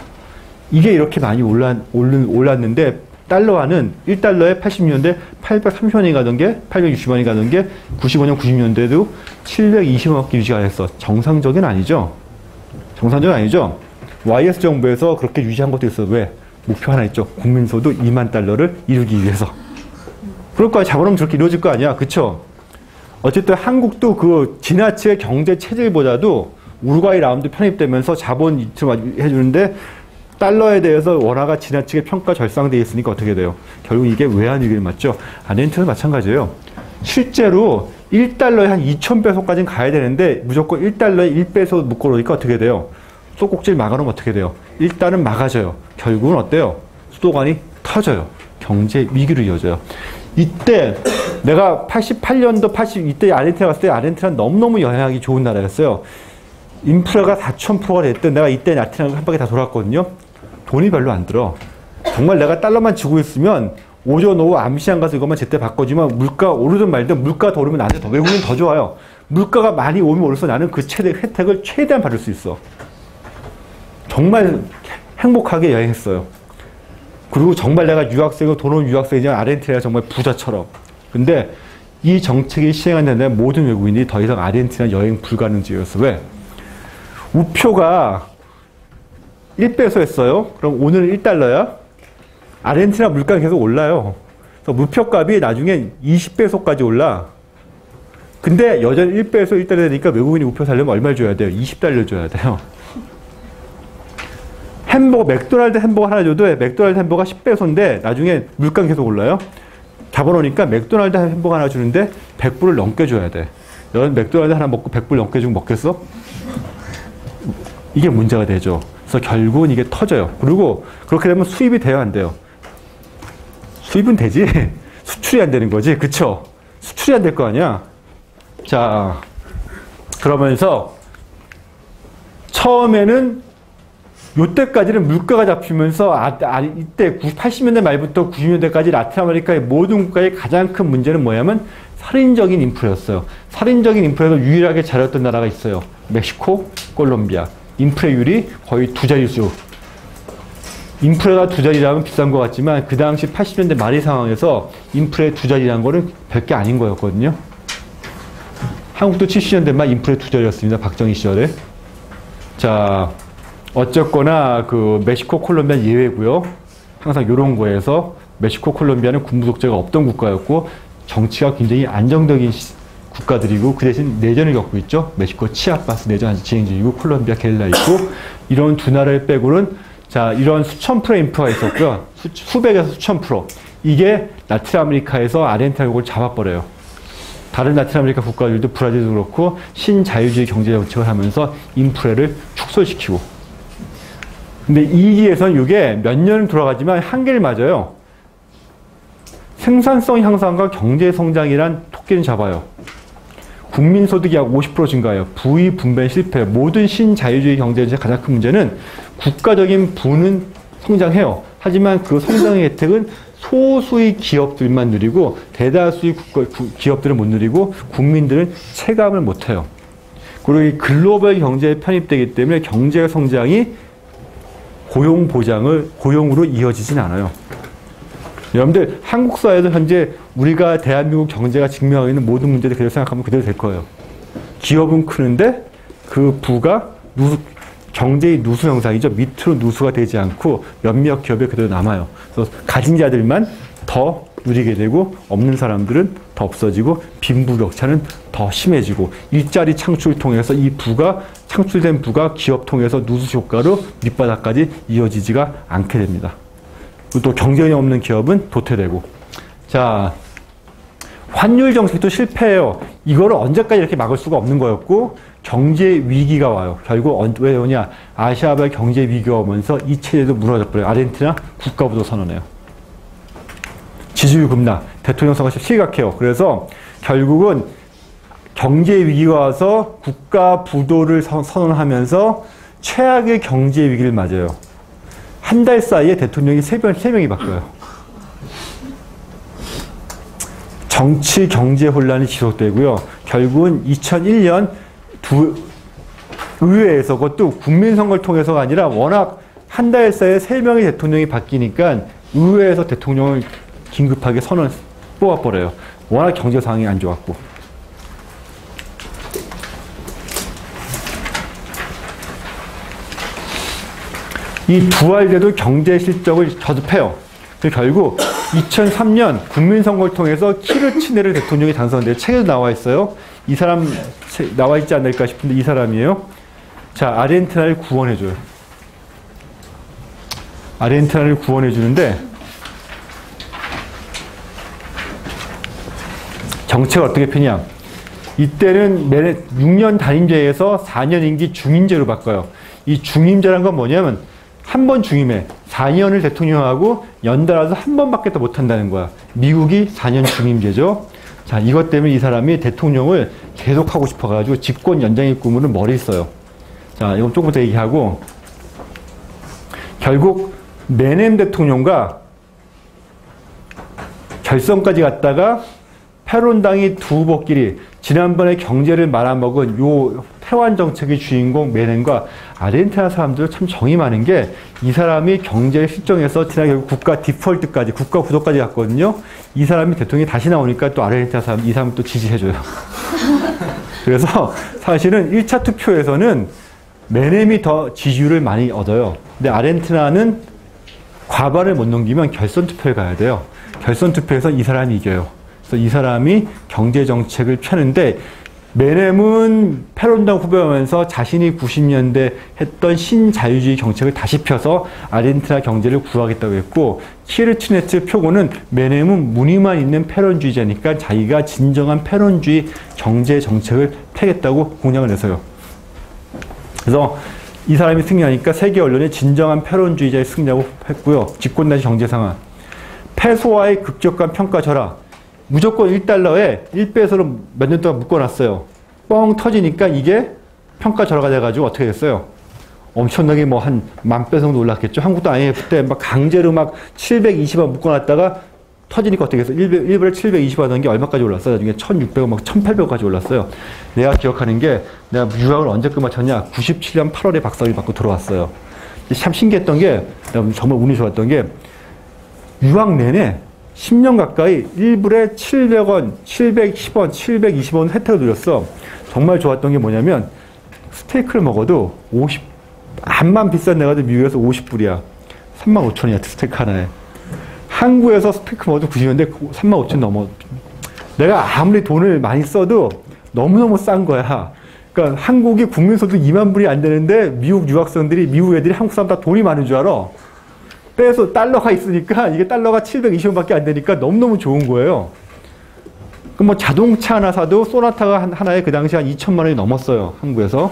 이게 이렇게 많이 올랐는데 달러화는 1달러에 80년대 830원이 가던 게 860원이 가던 게 95년, 90년대도 720원밖에 유지가 됐어. 정상적인 아니죠? 정상적인 아니죠? YS 정부에서 그렇게 유지한 것도 있어. 왜? 목표 하나 있죠. 국민소득 2만 달러를 이루기 위해서. 그럴 거 아니야. 자본은 저렇게 이루어질 거 아니야. 그쵸? 어쨌든 한국도 그 지나치게 경제 체질보다도 우루과이 라운드 편입되면서 자본 이틀 해주는데 달러에 대해서 원화가 지나치게 평가 절상되어 있으니까 어떻게 돼요? 결국 이게 외환 위기를 맞죠? 아르헨티나도 마찬가지예요. 실제로 1달러에 한 2,000배소까지는 가야 되는데 무조건 1달러에 1배소 묶어놓으니까 어떻게 돼요? 수도꼭지를 막아놓으면 어떻게 돼요? 일단은 막아져요. 결국은 어때요? 수도관이 터져요. 경제 위기로 이어져요. 이때 내가 88년도 이때 아르헨티나 갔을 때 아르헨티나는 너무너무 여행하기 좋은 나라였어요. 인프라가 4,000%가 됐던 내가 이때 아르헨티나를 한 바퀴 다 돌았거든요. 돈이 별로 안 들어. 정말 내가 달러만 지고 있으면 오전 오후 암시장 가서 이것만 제때 바꿔주면 물가 오르든 말든 물가 더 오르면 나한테 더 외국인 더 좋아요. 물가가 많이 오면 오를수록 나는 그 혜택을 최대한 받을 수 있어. 정말 행복하게 여행했어요. 그리고 정말 내가 유학생이고 돈 온 유학생이지만 아르헨티나가 정말 부자처럼. 근데 이 정책이 시행하는데 모든 외국인이 더 이상 아르헨티나 여행 불가능지였어. 왜? 우표가 1배소였어요. 그럼 오늘은 1달러야. 아르헨티나 물가가 계속 올라요. 그래서 무표값이 나중에 20배소까지 올라. 근데 여전히 1배소 1달러 되니까 외국인이 우표 사려면 얼마를 줘야 돼요? 20달러 줘야 돼요. 햄버거, 맥도날드 햄버거 하나 줘도 맥도날드 햄버거가 10배소인데 나중에 물가가 계속 올라요. 잡아놓으니까 맥도날드 햄버거 하나 주는데 100불을 넘게 줘야 돼. 너는 맥도날드 하나 먹고 100불 넘게 주고 먹겠어? 이게 문제가 되죠. 그래서 결국은 이게 터져요. 그리고 그렇게 되면 수입이 돼요, 안 돼요? 수입은 되지. 수출이 안 되는 거지. 그쵸? 수출이 안 될 거 아니야? 자, 그러면서 처음에는 요때까지는 물가가 잡히면서 이때 80년대 말부터 90년대까지 라틴 아메리카의 모든 국가의 가장 큰 문제는 뭐냐면 살인적인 인플레였어요. 살인적인 인플레에서 유일하게 잘했던 나라가 있어요. 멕시코, 콜롬비아. 인플레율이 거의 두 자릿수. 인플레가 두 자리라면 비싼 것 같지만 그 당시 80년대 말의 상황에서 인플레 두 자리라는 거는 별게 아닌 거였거든요. 한국도 70년대 말 인플레 두 자리였습니다. 박정희 시절에. 자, 어쨌거나 그 멕시코, 콜롬비아 예외고요. 항상 이런 거에서 멕시코, 콜롬비아는 군부 독재가 없던 국가였고 정치가 굉장히 안정적인 국가들이고 그 대신 내전을 겪고 있죠. 멕시코 치아파스 내전 진행 중이고 콜롬비아 게릴라 있고 이런 두 나라를 빼고는 자 이런 수천 프로 인프라가 있었고요. 수백에서 수천 프로. 이게 라틴 아메리카에서 아르헨티나 요걸 잡아버려요. 다른 라틴 아메리카 국가들도 브라질도 그렇고 신자유주의 경제 정책을 하면서 인프레를 축소시키고. 근데 이 기에서는 이게 몇 년을 돌아가지만 한계를 맞아요. 생산성 향상과 경제 성장이란 토끼는 잡아요. 국민 소득이 약 50% 증가해요. 부의 분배 실패. 모든 신자유주의 경제의 가장 큰 문제는 국가적인 부는 성장해요. 하지만 그 성장의 혜택은 소수의 기업들만 누리고 대다수의 기업들은 못 누리고 국민들은 체감을 못 해요. 그리고 이 글로벌 경제에 편입되기 때문에 경제 성장이 고용으로 이어지진 않아요. 여러분들 한국 사회도 현재 우리가 대한민국 경제가 직면하고 있는 모든 문제들 그대로 생각하면 그대로 될 거예요. 기업은 크는데 그 부가 경제의 누수 형상이죠. 밑으로 누수가 되지 않고 몇몇 기업에 그대로 남아요. 그래서 가진 자들만 더 누리게 되고 없는 사람들은 더 없어지고 빈부격차는 더 심해지고 일자리 창출 통해서 이 부가 창출된 부가 기업 통해서 누수 효과로 밑바닥까지 이어지지가 않게 됩니다. 또 경쟁이 없는 기업은 도태되고. 자, 환율 정책도 실패해요. 이거를 언제까지 이렇게 막을 수가 없는 거였고 경제 위기가 와요. 결국 왜 오냐? 아시아발 경제 위기가 오면서 이 체제도 무너져버려요. 아르헨티나 국가부도 선언해요. 지지율 급락, 대통령 선거 실각해요. 그래서 결국은 경제 위기가 와서 국가 부도를 선언하면서 최악의 경제 위기를 맞아요. 한 달 사이에 대통령이 3명이 바뀌어요. 정치 경제 혼란이 지속되고요. 결국은 2001년 의회에서 그것도 국민선거를 통해서가 아니라 워낙 한 달 사이에 3명의 대통령이 바뀌니까 의회에서 대통령을 긴급하게 뽑아버려요. 워낙 경제 상황이 안 좋았고. 이 두알데도 경제 실적을 저습해요. 결국 2003년 국민선거를 통해서 키르치네르 대통령이 당선돼요. 책에도 나와 있어요. 이 사람 나와 있지 않을까 싶은데 이 사람이에요. 자, 아르헨티나를 구원해줘요. 아르헨티나를 구원해주는데 정책을 어떻게 펴냐. 이때는 6년 단임제에서 4년 임기 중임제로 바꿔요. 이 중임제란 건 뭐냐면 한 번 중임해. 4년을 대통령하고 연달아서 한 번밖에 더 못한다는 거야. 미국이 4년 중임제죠. 자, 이것 때문에 이 사람이 대통령을 계속 하고 싶어가지고 집권 연장의 꿈으로 머리 써요. 자, 이건 조금 더 얘기하고 결국 메넴 대통령과 결선까지 갔다가 페론당이 두 후보끼리 지난번에 경제를 말아먹은 요 태완 정책의 주인공 메넴과 아르헨티나 사람들 참 정이 많은 게 이 사람이 경제 실정에서 지난 결국 국가 디폴트까지 국가 구도까지 갔거든요. 이 사람이 대통령이 다시 나오니까 또 아르헨티나 사람 이 사람 또 지지해줘요. 그래서 사실은 1차 투표에서는 메넴이 더 지지율을 많이 얻어요. 근데 아르헨티나는 과반을 못 넘기면 결선 투표에 가야 돼요. 결선 투표에서 이 사람이 이겨요. 그래서 이 사람이 경제 정책을 펴는데 메넴은 페론당 후보하면서 자신이 90년대 했던 신자유주의 정책을 다시 펴서 아르헨티나 경제를 구하겠다고 했고 키르치네트 표고는 메넴은 무늬만 있는 페론주의자니까 자기가 진정한 페론주의 경제 정책을 펴겠다고 공약을 내서요. 그래서 이 사람이 승리하니까 세계 언론에 진정한 페론주의자의 승리라고 했고요. 집권단지 경제 상황. 페소와의 급격한 평가 절하. 무조건 1달러에 1배수로 몇 년 동안 묶어놨어요. 뻥 터지니까 이게 평가 절하가 돼가지고 어떻게 됐어요? 엄청나게 뭐 한 10,000배 정도 올랐겠죠. 한국도 IMF 때 막 강제로 막 720원 묶어놨다가 터지니까 어떻게 했어요? 1불에 720원 하던 게 얼마까지 올랐어요? 나중에 1,600원 막 1,800원까지 올랐어요. 내가 기억하는 게 내가 유학을 언제 끝마쳤냐? 97년 8월에 박사학위 받고 들어왔어요. 참 신기했던 게 내가 정말 운이 좋았던 게 유학 내내 10년 가까이 1불에 700원, 710원, 720원 혜택을 누렸어. 정말 좋았던 게 뭐냐면 스테이크를 먹어도 암만 비싼 데 가도 미국에서 50불이야. 35,000원이야 스테이크 하나에. 한국에서 스테이크 먹어도 90원인데 35,000원 넘어. 내가 아무리 돈을 많이 써도 너무너무 싼 거야. 그러니까 한국이 국민소득 2만 불이 안 되는데 미국 유학생들이 미국 애들이 한국 사람 다 돈이 많은 줄 알아. 빼서 달러가 있으니까 이게 달러가 720원밖에 안 되니까 너무너무 좋은 거예요. 그럼 뭐 자동차 하나 사도 소나타가 하나에 그 당시 한 2천만 원이 넘었어요. 한국에서.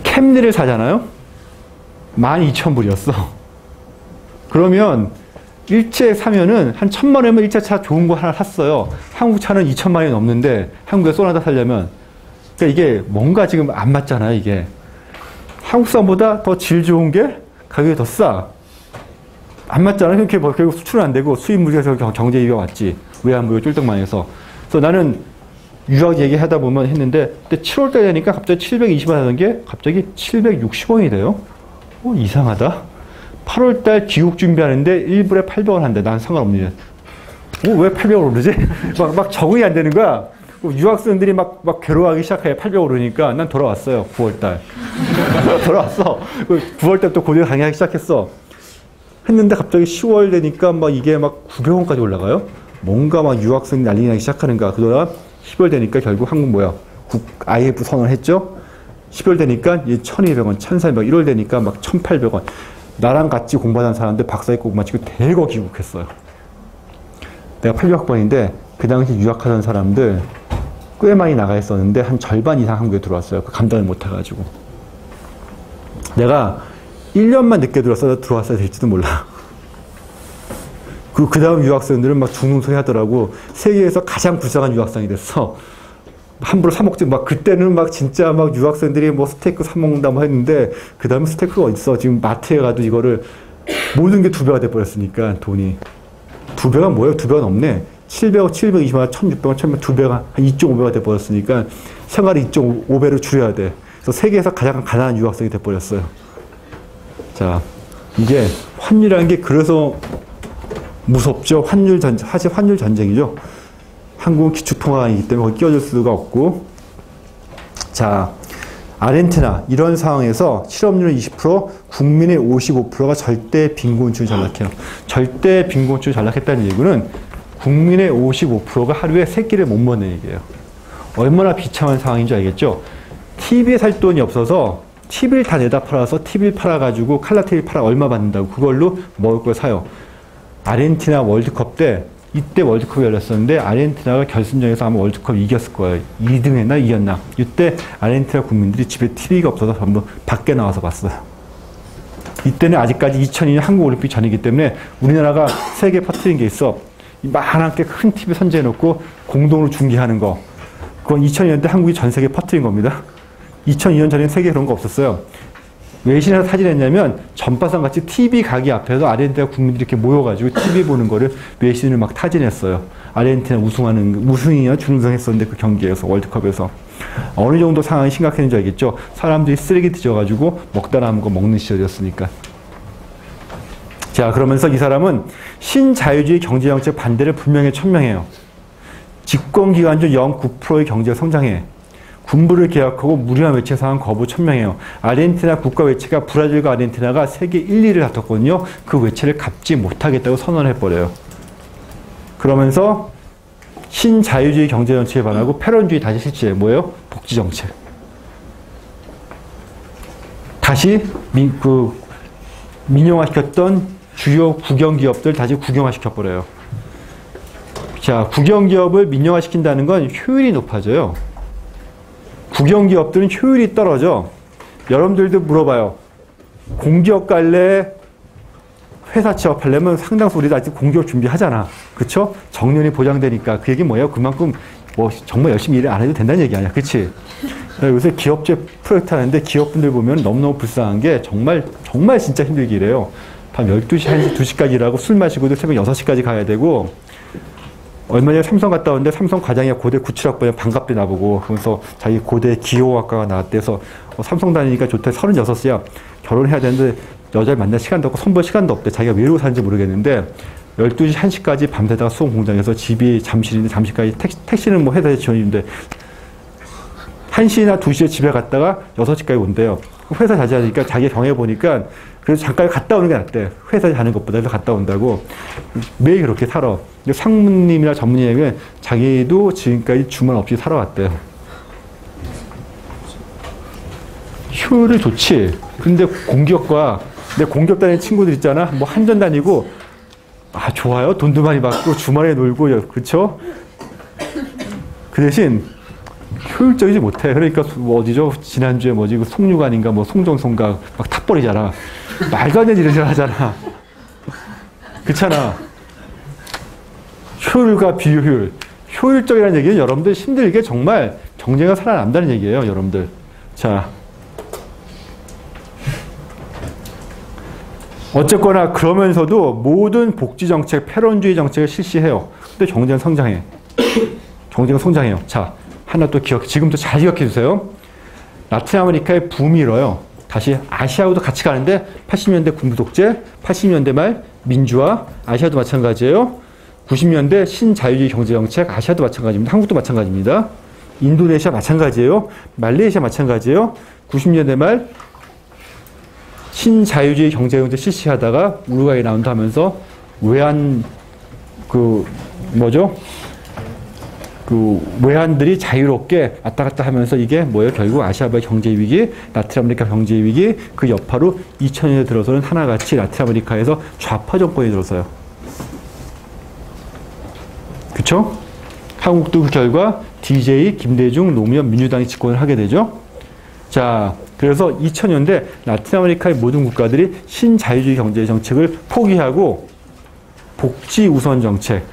캠리를 사잖아요. 12,000불이었어. 그러면 일체 사면은 한 1,000만 원이면 일체 차 좋은 거 하나 샀어요. 한국 차는 2천만 원이 넘는데 한국에 소나타 사려면 그러니까 이게 뭔가 지금 안 맞잖아요. 이게. 한국 사람보다 더 질 좋은 게 가격이 더 싸. 안 맞잖아. 그렇게 뭐 결국 수출은 안 되고 수입 물가에서 경제 위기가 왔지. 외환무역 쫄떡망해서. 그래서 나는 유학 얘기하다 보면 했는데, 그때 7월달 되니까 갑자기 720원 하던 게 갑자기 760원이 돼요. 이상하다. 8월달 귀국 준비하는데 1불에 800원 한대. 난 상관없는데. 왜 800원 오르지? 막 적응이 안 되는 거야. 유학생들이 막 괴로워하기 시작해. 800원 오르니까 난 돌아왔어요. 9월달. 돌아왔어. 9월달 또 고대 강의하기 시작했어. 했는데 갑자기 10월 되니까 막 이게 막 900원까지 올라가요. 뭔가 막 유학생이 난리 나기 시작하는 거야. 그러다 10월 되니까 결국 한국 뭐야? IF 선언을 했죠. 10월 되니까 1,200원, 1,400원, 1월 되니까 막 1,800원. 나랑 같이 공부하는 사람들 박사학위 꼭 마치고 대거 귀국했어요. 내가 800학번인데 그 당시 유학하던 사람들 꽤 많이 나가 있었는데 한 절반 이상 한국에 들어왔어요. 감당을 못 해가지고. 내가 1년만 늦게 들어왔어야 될지도 몰라. 그 다음 유학생들은 막 죽는 소리 하더라고. 세계에서 가장 불쌍한 유학생이 됐어. 함부로 사먹지, 막, 그때는 막 진짜 막 유학생들이 뭐 스테이크 사먹는다 뭐 했는데, 그 다음에 스테이크가 어딨어. 지금 마트에 가도 이거를 모든 게 2배가 돼버렸으니까, 돈이. 2배가 뭐예요? 2배가 넘네. 700원, 720원, 1600원, 1000원, 2배가, 한 2.5배가 돼버렸으니까, 생활을 2.5배로 줄여야 돼. 그래서 세계에서 가장 가난한 유학생이 돼버렸어요. 자, 이게 환율이라는 게 그래서 무섭죠. 사실 환율 전쟁이죠. 한국은 기축통화이기 때문에 거기 끼어들 수가 없고. 자, 아르헨티나 이런 상황에서 실업률은 20%, 국민의 55%가 절대 빈곤층을 전락해요. 절대 빈곤층을 전락했다는 얘기는 국민의 55%가 하루에 3끼를 못 먹는 얘기예요. 얼마나 비참한 상황인 줄 알겠죠? TV에 살 돈이 없어서 TV를 다 내다 팔아서 TV를 팔아가지고 칼라 TV 팔아 얼마 받는다고 그걸로 먹을 걸 사요. 아르헨티나 월드컵 때 이때 월드컵이 열렸었는데 아르헨티나가 결승전에서 아마 월드컵 이겼을 거예요. 2등 했나 이겼나. 이때 아르헨티나 국민들이 집에 TV가 없어서 전부 밖에 나와서 봤어요. 이때는 아직까지 2002년 한국올림픽 전이기 때문에 우리나라가 세계에 퍼뜨린 게 있어. 이만하게 큰 TV 선재해놓고 공동으로 중계하는 거. 그건 2002년 때 한국이 전 세계에 퍼뜨린 겁니다. 2002년 전에는 세계에 그런 거 없었어요. 외신에서 사진했냐면 전파상 같이 TV 가게 앞에서 아르헨티나 국민들이 이렇게 모여가지고 TV 보는 거를 외신을 막 타진했어요. 아르헨티나 우승이냐 준우승했었는데 그 경기에서 월드컵에서 어느 정도 상황이 심각했는지 알겠죠. 사람들이 쓰레기 뒤져가지고 먹다 남은 거 먹는 시절이었으니까. 자, 그러면서 이 사람은 신자유주의 경제정책 반대를 분명히 천명해요. 집권기간 중 0.9%의 경제가 성장해. 군부를 개혁하고 무리한 외채 상황 거부 천명해요. 아르헨티나 국가 외채가 브라질과 아르헨티나가 세계 1, 2를 다퉜거든요. 그 외채를 갚지 못하겠다고 선언해버려요. 그러면서 신자유주의 경제정책에 반하고 패런주의 다시 실시해. 뭐예요? 복지정책. 다시 민영화시켰던 주요 국영기업들 다시 국영화시켜버려요. 자, 국영기업을 민영화시킨다는 건 효율이 높아져요. 국영기업들은 효율이 떨어져. 여러분들도 물어봐요. 공기업 갈래? 회사 취업하려면 상당수 우리도 아직 공기업 준비하잖아. 그쵸? 정년이 보장되니까. 그 얘기 뭐예요? 그만큼 뭐 정말 열심히 일 안 해도 된다는 얘기 아니야. 그치? 요새 기업체 프로젝트 하는데 기업분들 보면 너무너무 불쌍한 게 정말 진짜 힘들게 일해요. 밤 12시, 1시, 2시까지 일하고 술 마시고도 새벽 6시까지 가야 되고 얼마 전에 삼성 갔다 왔는데 삼성 과장이 고대 97학번에 반갑게 나보고 그러면서 자기 고대 기호학과가 나왔대서 삼성 다니니까 좋대. 36이야. 결혼해야 되는데 여자를 만날 시간도 없고 손볼 시간도 없대. 자기가 왜 이러고 사는지 모르겠는데 12시, 1시까지 밤새다가 수원 공장에서 집이 잠실인데 잠실까지 택시는 뭐 회사에 지원인데 1시나 2시에 집에 갔다가 6시까지 온대요. 회사 자제하니까 자기가 정해보니까 그래서 잠깐 갔다 오는 게 낫대. 회사에 가는 것보다. 그래서 갔다 온다고. 매일 그렇게 살아. 상무님이나 전무님에게 자기도 지금까지 주말 없이 살아왔대요. 효율이 좋지. 근데 공기업과 내 공기업 다니는 친구들 있잖아. 뭐 한전 다니고 아 좋아요. 돈도 많이 받고 주말에 놀고 그쵸? 그 대신 효율적이지 못해. 그러니까 뭐 어디죠? 지난주에 뭐지? 그 송유관인가 뭐 송정송가 막 탑버리잖아. 말도 안 되는 일을 하잖아. 그렇잖아. 효율과 비효율. 효율적이라는 얘기는 여러분들 힘들게 정말 경제가 살아남다는 얘기예요. 여러분들. 자. 어쨌거나 그러면서도 모든 복지정책, 패런주의 정책을 실시해요. 근데 경제는 성장해. 경제가 성장해요. 자, 하나 또 지금도 잘 기억해 주세요. 라틴 아메리카의 붐이 일어요. 다시 아시아하고도 같이 가는데 80년대 군부 독재, 80년대 말 민주화, 아시아도 마찬가지예요. 90년대 신자유주의 경제정책, 아시아도 마찬가지입니다. 한국도 마찬가지입니다. 인도네시아 마찬가지예요. 말레이시아 마찬가지예요. 90년대 말 신자유주의 경제정책 실시하다가 우루과이 라운드 하면서 외환 외환들이 자유롭게 왔다 갔다 하면서 이게 뭐예요? 결국 아시아발 경제위기, 라틴 아메리카 경제위기, 그 여파로 2000년에 들어서는 하나같이 라틴 아메리카에서 좌파 정권이 들어서요. 그쵸? 한국도 그 결과 DJ, 김대중, 노무현, 민주당이 집권을 하게 되죠. 자, 그래서 2000년대 라틴 아메리카의 모든 국가들이 신자유주의 경제 정책을 포기하고 복지 우선 정책,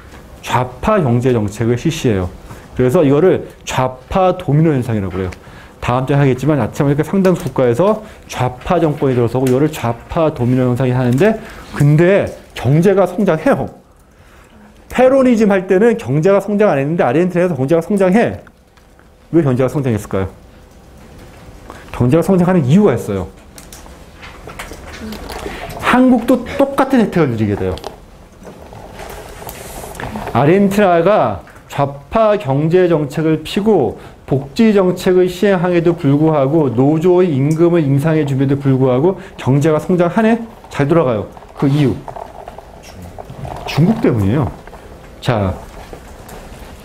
좌파 경제 정책을 실시해요. 그래서 이거를 좌파 도미노 현상이라고 그래요. 다음 주에 하겠지만 라틴 아메리카 상당수 국가에서 좌파 정권이 들어서고 이거를 좌파 도미노 현상이 하는데 근데 경제가 성장해요. 페로니즘 할 때는 경제가 성장 안 했는데 아르헨티나에서 경제가 성장해. 왜 경제가 성장했을까요? 경제가 성장하는 이유가 있어요. 한국도 똑같은 혜택을 누리게 돼요. 아르헨티나가 좌파 경제 정책을 피고 복지 정책을 시행함에도 불구하고 노조의 임금을 인상해 줌에도 불구하고 경제가 성장하네? 잘 돌아가요. 그 이유. 중국 때문이에요. 자,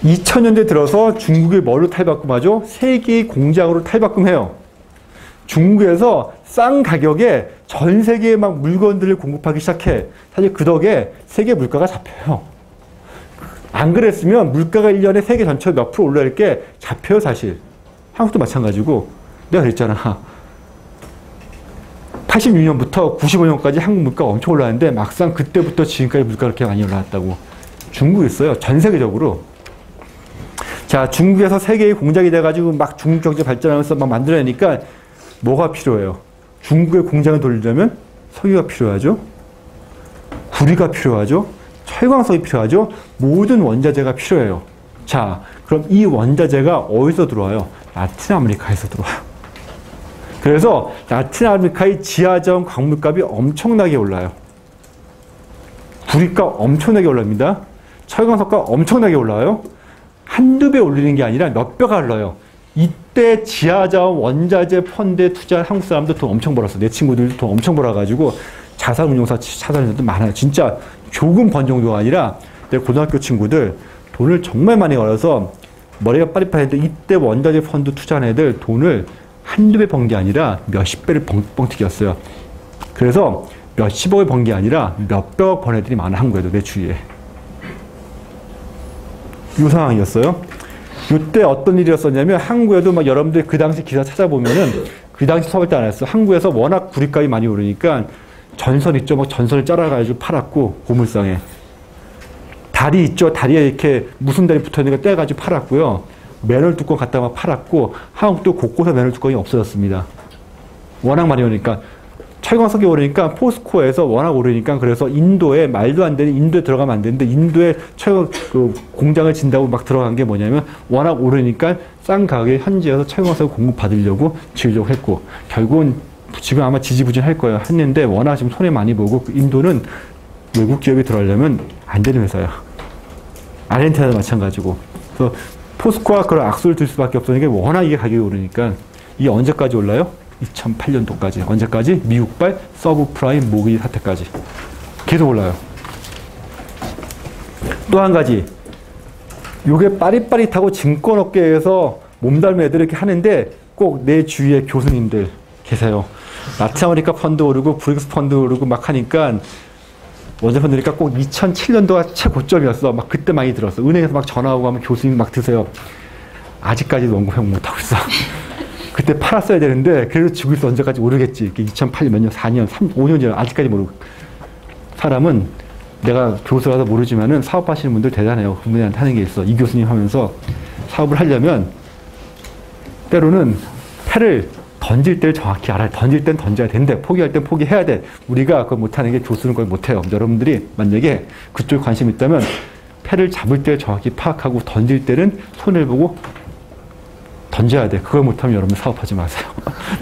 2000년대 들어서 중국이 뭘로 탈바꿈하죠? 세계의 공장으로 탈바꿈해요. 중국에서 싼 가격에 전 세계에 막 물건들을 공급하기 시작해. 사실 그 덕에 세계 물가가 잡혀요. 안 그랬으면 물가가 1년에 세계 전체로 몇 프로 올라갈 게 잡혀요, 사실. 한국도 마찬가지고. 내가 그랬잖아. 86년부터 95년까지 한국 물가가 엄청 올랐는데 막상 그때부터 지금까지 물가가 그렇게 많이 올라왔다고. 중국이 있어요. 전 세계적으로. 자, 중국에서 세계의 공장이 돼가지고 막 중국 경제 발전하면서 막 만들어내니까 뭐가 필요해요? 중국의 공장을 돌리려면 석유가 필요하죠? 구리가 필요하죠? 철광석이 필요하죠? 모든 원자재가 필요해요. 자, 그럼 이 원자재가 어디서 들어와요? 라틴 아메리카에서 들어와요. 그래서 라틴 아메리카의 지하자원 광물값이 엄청나게 올라요. 구리값 엄청나게 올라옵니다. 철광석값 엄청나게 올라요. 한두 배 올리는 게 아니라 몇 배가 올라요. 이때 지하자원 원자재 펀드에 투자한 한국 사람들 돈 엄청 벌었어. 내 친구들도 돈 엄청 벌어가지고 자산운용사 찾아다니는 사람들 많아요. 진짜 조금 번 정도가 아니라 내 고등학교 친구들 돈을 정말 많이 벌어서 머리가 빠릿빠릿했는데 이때 원자재 펀드 투자한 애들 돈을 한두 배 번 게 아니라 몇십 배를 뻥뻥 튀겼어요. 그래서 몇십억을 번 게 아니라 몇백억 번 애들이 많아, 한국에도, 내 주위에. 이 상황이었어요. 이때 어떤 일이었었냐면 한국에도 막 여러분들 그 당시 기사 찾아보면은 그 당시 서울 때 안 했어. 한국에서 워낙 구리값이 많이 오르니까 전선 있죠. 막 전선을 잘라가지고 팔았고, 고물상에. 다리 있죠. 다리에 이렇게 무슨 다리 붙어 있는 거 떼가지고 팔았고요. 맨홀 뚜껑 갖다가 팔았고, 한국도 곳곳에 맨홀 뚜껑이 없어졌습니다. 워낙 많이 오르니까. 철광석이 오르니까 포스코에서 워낙 오르니까 그래서 인도에 말도 안 되는 인도에 들어가면 안 되는데 인도에 공장을 진다고 막 들어간 게 뭐냐면 워낙 오르니까 싼 가격에 현지에서 철광석을 공급받으려고 지으려고 했고 결국은 지금 아마 지지부진할 거예요. 했는데 워낙 지금 손해 많이 보고 인도는 외국 기업이 들어가려면 안 되는 회사야. 아르헨티나도 마찬가지고. 그래서 포스코가 그런 악수를 들 수밖에 없으니까 워낙 이게 가격이 오르니까 이게 언제까지 올라요? 2008년도까지. 언제까지? 미국발 서브프라임 모기지 사태까지. 계속 올라요. 또 한 가지. 요게 빠릿빠릿하고 증권업계에서 몸담은 애들 이렇게 하는데 꼭 내 주위에 교수님들 계세요. 라틴 아메리카 펀드 오르고 브릭스 펀드 오르고 막 하니까 원자 펀드니까 꼭 2007년도가 최고점이었어. 막 그때 많이 들었어. 은행에서 막 전화 오고 하면 교수님 막 드세요. 아직까지도 원고형 못하고 있어. 그때 팔았어야 되는데 그래도 지고 있어. 언제까지 오르겠지. 2008년 몇 년, 4년, 5년 전에 아직까지 모르고. 사람은 내가 교수라서 모르지만은 사업하시는 분들 대단해요. 그분한테 하는 게 있어. 이 교수님 하면서 사업을 하려면 때로는 패를 던질 때를 정확히 알아야 돼. 던질 땐 던져야 되는데 포기할 땐 포기해야 돼. 우리가 그걸 못하는 게 교수는 그걸 못해요. 여러분들이 만약에 그쪽에 관심 있다면 패를 잡을 때 정확히 파악하고 던질 때는 손을 보고 던져야 돼. 그걸 못하면 여러분 사업하지 마세요.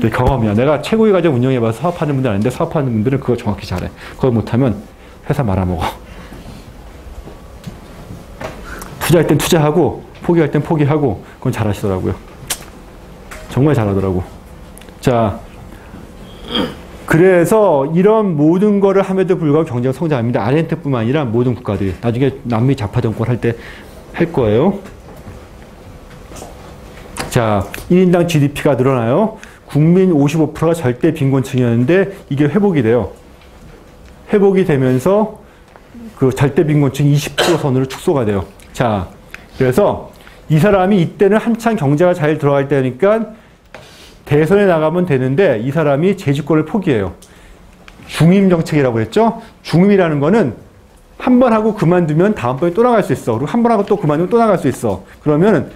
내 경험이야. 내가 최고위 과정 운영해봐서 사업하는 분들 아닌데 사업하는 분들은 그거 정확히 잘해. 그걸 못하면 회사 말아먹어. 투자할 땐 투자하고 포기할 땐 포기하고 그건 잘하시더라고요. 정말 잘하더라고. 자, 그래서 이런 모든 거를 함에도 불구하고 경제가 성장합니다. 아르헨티나뿐만 아니라 모든 국가들이. 나중에 남미 좌파 정권 할 때 할 거예요. 자, 1인당 GDP가 늘어나요. 국민 55%가 절대 빈곤층이었는데 이게 회복이 돼요. 회복이 되면서 그 절대 빈곤층 20% 선으로 축소가 돼요. 자, 그래서 이 사람이 이때는 한창 경제가 잘 들어갈 때니까 대선에 나가면 되는데 이 사람이 재주권을 포기해요. 중임 정책이라고 했죠? 중임이라는 거는 한 번 하고 그만두면 다음번에 또 나갈 수 있어. 그리고 한 번 하고 또 그만두면 또 나갈 수 있어. 그러면은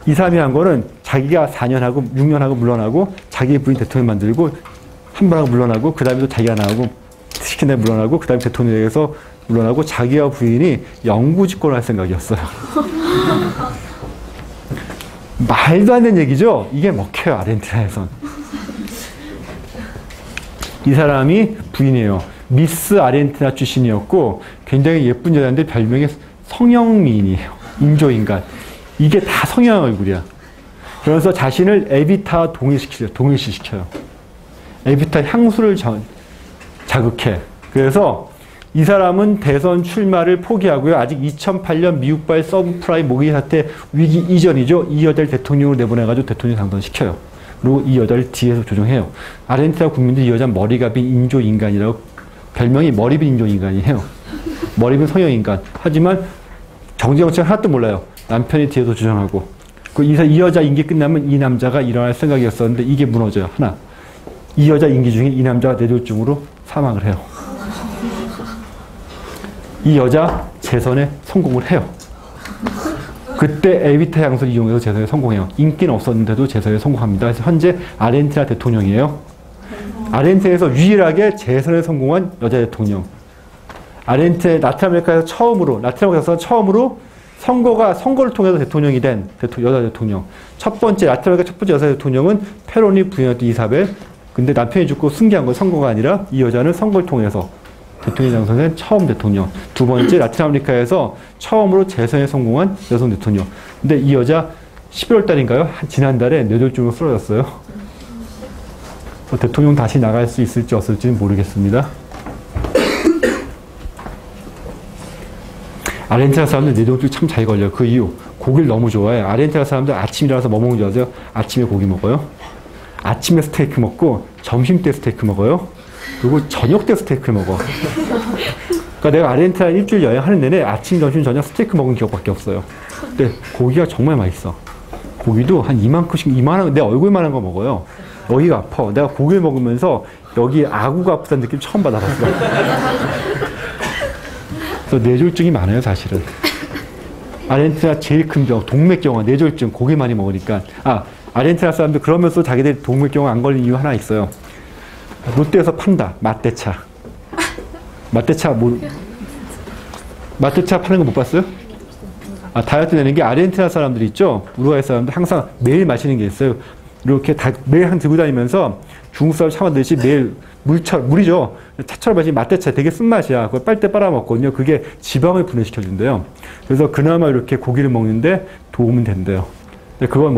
이 사람이 한 거는 자기가 4년 하고 6년 하고 물러나고 자기 부인 대통령 만들고 한 번 하고 물러나고 그 다음에 또 자기가 나가고 시킨 다음에 물러나고 그 다음에 대통령에서 물러나고 자기와 부인이 영구 집권을 할 생각이었어요. 말도 안 되는 얘기죠? 이게 먹혀요, 아르헨티나에선. 이 사람이 부인이에요. 미스 아르헨티나 출신이었고 굉장히 예쁜 여자인데 별명이 성형미인이에요. 인조인간. 이게 다 성형 얼굴이야. 그래서 자신을 에비타 동일시켜요. 에비타 향수를 자극해. 그래서 이 사람은 대선 출마를 포기하고요. 아직 2008년 미국발 서브프라임 모기 사태 위기 이전이죠. 이 여자를 대통령으로 내보내가지고 대통령 당선시켜요. 그리고 이 여자를 뒤에서 조종해요. 아르헨티나 국민들이 이 여자 머리가 빈 인조인간이라고 별명이 머리 빈 인조인간이에요. 머리 빈 성형인간. 하지만 정치정책 하나도 몰라요. 남편이 뒤에서 조정하고. 이 여자 임기 끝나면 이 남자가 일어날 생각이었었는데 이게 무너져요. 하나. 이 여자 임기 중에 이 남자가 뇌졸중으로 사망을 해요. 이 여자 재선에 성공을 해요. 그때 에비타 향수를 이용해서 재선에 성공해요. 인기는 없었는데도 재선에 성공합니다. 그래서 현재 아르헨티나 대통령이에요. 아르헨티나에서 유일하게 재선에 성공한 여자 대통령. 아르헨티나 라틴 아메리카에서 처음으로 선거를 통해서 대통령이 된 여자 대통령. 라틴 아메리카 첫 번째 여자 대통령은 페론이 부인했던 이사벨. 근데 남편이 죽고 승계한 건 선거가 아니라 이 여자는 선거를 통해서 대통령 당선된 처음 대통령. 두 번째 라틴 아메리카에서 처음으로 재선에 성공한 여성 대통령. 근데 이 여자 11월 달인가요? 지난달에 뇌졸중으로 쓰러졌어요. 대통령 다시 나갈 수 있을지 없을지는 모르겠습니다. 아르헨티나 사람들 뇌졸중 참 잘 걸려요. 그 이유 고기를 너무 좋아해. 아르헨티나 사람들 아침 일어나서 뭐 먹는 줄 아세요? 아침에 고기 먹어요. 아침에 스테이크 먹고 점심 때 스테이크 먹어요. 그리고 저녁 때 스테이크 먹어. 그러니까 내가 아르헨티나 일주일 여행하는 내내 아침, 점심, 저녁 스테이크 먹은 기억밖에 없어요. 근데 고기가 정말 맛있어. 고기도 한 이만큼씩 내 얼굴만한 거 먹어요. 여기가 아파. 내가 고기를 먹으면서 여기 아구가 아프다는 느낌 처음 받아봤어. 그래서 뇌졸중이 많아요, 사실은. 아르헨티나 제일 큰 병, 동맥경화, 뇌졸중, 고기 많이 먹으니까. 아르헨티나 사람들 그러면서 자기들 동맥경화 안 걸린 이유 하나 있어요. 롯데에서 판다. 맛대차. 맛대차 파는 거 못 봤어요? 다이어트 되는 게 아르헨티나 사람들 있죠? 우루과이 사람들 항상 매일 마시는 게 있어요. 이렇게 매일 한 들고 다니면서 중국 사람 차 마듯이 매일 물이죠. 차처럼 마시는 맛대차 되게 쓴맛이야. 그걸 빨대 빨아먹거든요. 그게 지방을 분해시켜준대요. 그래서 그나마 이렇게 고기를 먹는데 도움은 된대요. 근데 그걸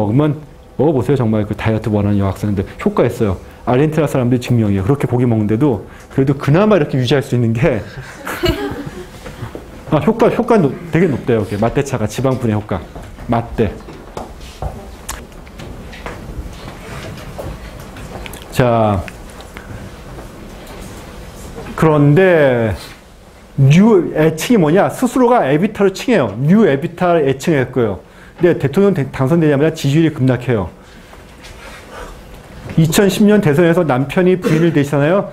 먹어보세요. 정말 그 다이어트 원하는 여학생들. 효과 있어요. 아르헨티나 사람들이 증명이에요. 그렇게 고기 먹는데도 그래도 그나마 이렇게 유지할 수 있는 게 효과 되게 높대요. 이렇게 맛대차가 지방 분해 효과. 맛대. 자, 그런데 뉴 애칭이 뭐냐? 스스로가 에비타로 칭해요. 뉴 에비타 애칭했고요. 근데 대통령 당선되자마자 지지율이 급락해요. 2010년 대선에서 남편이 부인을 대신하여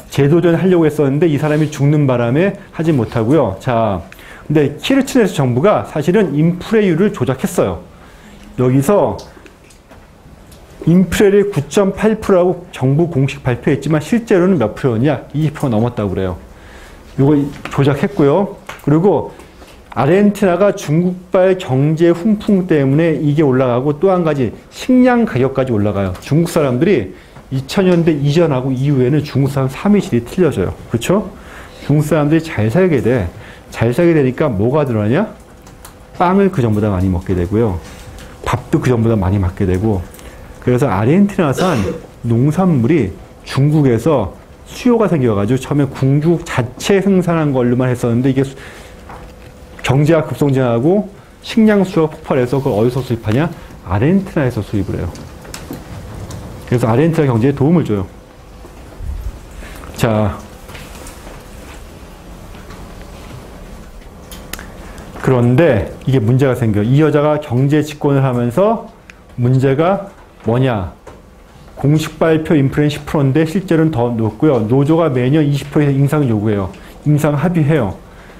재도전 하려고 했었는데 이 사람이 죽는 바람에 하지 못하고요. 자, 근데 키르치네스 정부가 사실은 인플레율을 조작했어요. 여기서 인플레를 9.8%라고 정부 공식 발표했지만 실제로는 몇 프로냐? 20% 넘었다고 그래요. 이거 조작했고요. 그리고 아르헨티나가 중국발 경제 훈풍 때문에 이게 올라가고 또 한 가지 식량 가격까지 올라가요. 중국 사람들이 2000년대 이전하고 이후에는 중국 사람 3위 질이 틀려져요. 그렇죠? 중국 사람들이 잘 살게 돼. 잘 살게 되니까 뭐가 늘어나냐? 빵을 그 전보다 많이 먹게 되고요. 밥도 그 전보다 많이 먹게 되고. 그래서 아르헨티나산 농산물이 중국에서 수요가 생겨가지고 처음에 중국 자체 생산한 걸로만 했었는데 이게 경제가 급성장하고 식량 수요가 폭발해서 그걸 어디서 수입하냐? 아르헨티나에서 수입을 해요. 그래서 아르헨티나 경제에 도움을 줘요. 자, 그런데 이게 문제가 생겨요. 이 여자가 경제 집권을 하면서 문제가 뭐냐? 공식 발표 인플레는 10%인데 실제로는 더 높고요. 노조가 매년 20% 인상 요구해요. 인상 합의해요.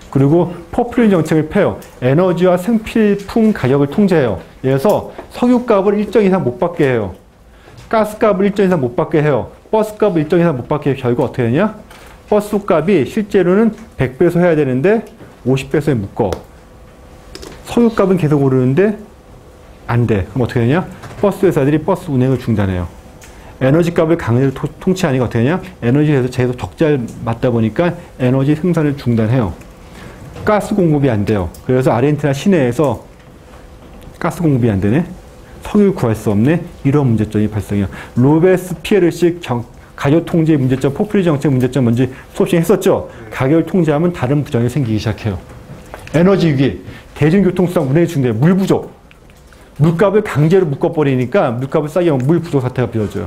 그리고 포퓰리즘 정책을 펴요. 에너지와 생필품 가격을 통제해요. 그래서 석유값을 일정 이상 못 받게 해요. 가스값을 일정 이상 못 받게 해요. 버스값을 일정 이상 못 받게 해요. 결국 어떻게 되냐? 버스값이 실제로는 100배소 해야 되는데 50배소에 묶어. 석유값은 계속 오르는데 안 돼. 그럼 어떻게 되냐? 버스 회사들이 버스 운행을 중단해요. 에너지값을 강제로 통치하니까 어떻게 되냐? 에너지에서 계속 적자를 맞다 보니까 에너지 생산을 중단해요. 가스 공급이 안 돼요. 그래서 아르헨티나 시내에서 가스 공급이 안 되네? 석유 구할 수 없네? 이런 문제점이 발생해요. 로베스피에르식 가격 통제 문제점, 포퓰리즘 정책 문제점 먼저 수업 시간에 했었죠? 가격을 통제하면 다른 부정이 생기기 시작해요. 에너지 위기, 대중교통수단 운행이 중단해요. 물 부족. 물값을 강제로 묶어버리니까 물값을 싸게 하면 물 부족 사태가 벌어져요.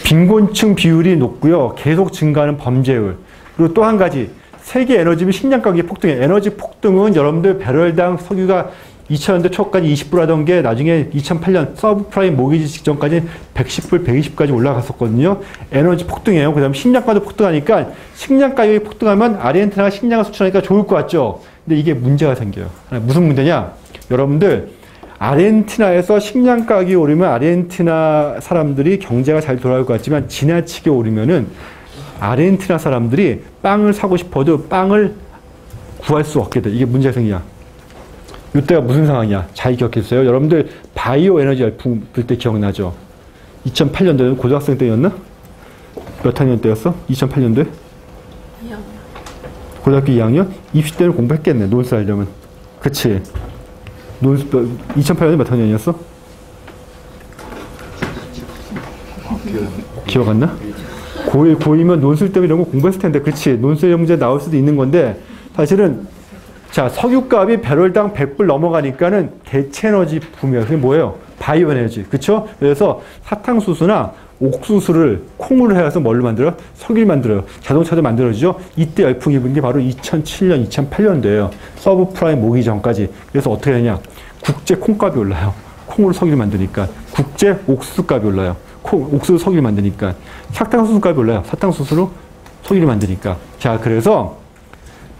빈곤층 비율이 높고요. 계속 증가하는 범죄율. 그리고 또 한 가지. 세계 에너지 및 식량 가격이 폭등해요. 에너지 폭등은 여러분들 배럴당 석유가 2000년대 초까지 20불 하던 게 나중에 2008년 서브프라임 모기지 직전까지 110불, 120까지 올라갔었거든요. 에너지 폭등해요. 그 다음에 식량가도 폭등하니까 식량 가격이 폭등하면 아르헨티나가 식량을 수출하니까 좋을 것 같죠. 근데 이게 문제가 생겨요. 무슨 문제냐? 여러분들 아르헨티나에서 식량 가격이 오르면 아르헨티나 사람들이 경제가 잘 돌아갈 것 같지만 지나치게 오르면은 아르헨티나 사람들이 빵을 사고 싶어도 빵을 구할 수 없게 돼. 이게 문제가 생기냐. 이때가 무슨 상황이야? 잘 기억해주세요. 여러분들 바이오 에너지 열풍 불 때 기억나죠? 2008년도에는 고등학생 때였나? 몇 학년 때였어? 2008년도에? 2학년. 고등학교 2학년? 입시 때는 공부했겠네. 논술 하려면. 그치? 2008년에 몇 학년이었어? 기억 안 나? 고1, 고2면 논술 때문에 이런 거 공부했을 텐데, 그렇지. 논술 문제 나올 수도 있는 건데, 사실은, 자, 석유값이 배럴당 100불 넘어가니까는 대체 에너지 붐이에요. 그게 뭐예요? 바이오 에너지. 그쵸? 그래서 사탕수수나 옥수수를 콩으로 해서 뭘로 만들어요? 석유를 만들어요. 자동차도 만들어지죠? 이때 열풍이 분 게 바로 2007년, 2008년도예요. 서브프라임 모기 전까지. 그래서 어떻게 되냐? 국제 콩값이 올라요. 콩으로 석유를 만드니까. 국제 옥수수 값이 올라요. 옥수수 석유를 만드니까. 사탕수수 값이 올라요. 사탕수수로 석유를 만드니까. 자, 그래서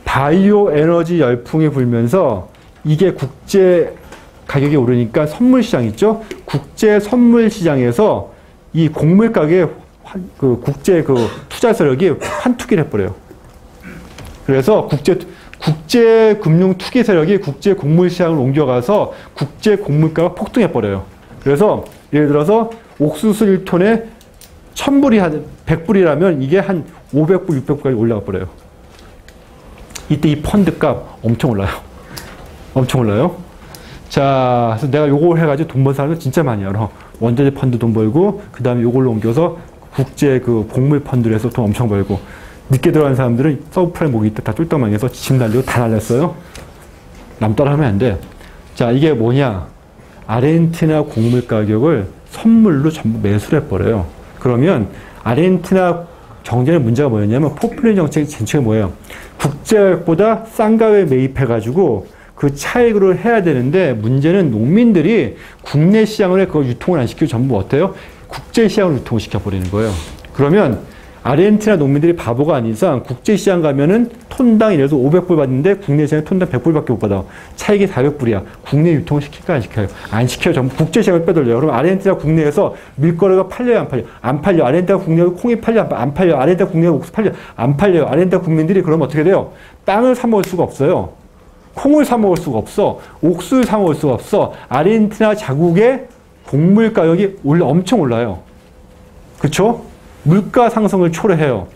바이오 에너지 열풍이 불면서 이게 국제 가격이 오르니까 선물 시장 있죠? 국제 선물 시장에서 이 곡물 가격에 국제 투자 세력이 환투기를 해버려요. 그래서 국제 금융 투기 세력이 국제 곡물 시장을 옮겨가서 국제 곡물가가 폭등해버려요. 그래서 예를 들어서 옥수수 1톤에 1000불이 100불이라면 이게 한 500불, 600불까지 올라가 버려요. 이때 이 펀드 값 엄청 올라요. 엄청 올라요. 자, 그래서 내가 요걸 해가지고 돈 번 사람들 진짜 많이 알아. 원자재 펀드 돈 벌고, 그 다음에 요걸로 옮겨서 국제 곡물 펀드를 해서 돈 엄청 벌고, 늦게 들어간 사람들은 서브프라임 모기 때 다 쫄딱망해서 집 날리고 다 날렸어요. 남 따라 하면 안 돼. 자, 이게 뭐냐. 아르헨티나 곡물 가격을 선물로 전부 매수를 해버려요. 그러면 아르헨티나 경제의 문제가 뭐였냐면 포퓰리즘 정책이 뭐예요? 국제가격보다 싼 가격에 매입해가지고 그 차익으로 해야 되는데 문제는 농민들이 국내 시장을 그걸 유통을 안 시키고 전부 어때요? 국제 시장으로 유통을 시켜버리는 거예요. 그러면 아르헨티나 농민들이 바보가 아닌 이상 국제시장 가면은 톤당 이래서 500불 받는데 국내 시장에 톤당 100불밖에 못 받아. 차익이 400불이야. 국내 유통을 시킬까 안 시켜요? 안 시켜요. 전부 국제시장을 빼돌려요. 그럼 아르헨티나 국내에서 밀가루가 팔려요? 안 팔려요? 안 팔려. 아르헨티나 국내에 콩이 팔려? 안 팔려. 아르헨티나 국내에 옥수수 팔려? 안 팔려요. 아르헨티나 국민들이 그러면 어떻게 돼요? 빵을 사 먹을 수가 없어요. 콩을 사 먹을 수가 없어. 옥수수를 사 먹을 수가 없어. 아르헨티나 자국의 곡물 가격이 엄청 올라요. 그쵸? 물가 상승을 초래해요.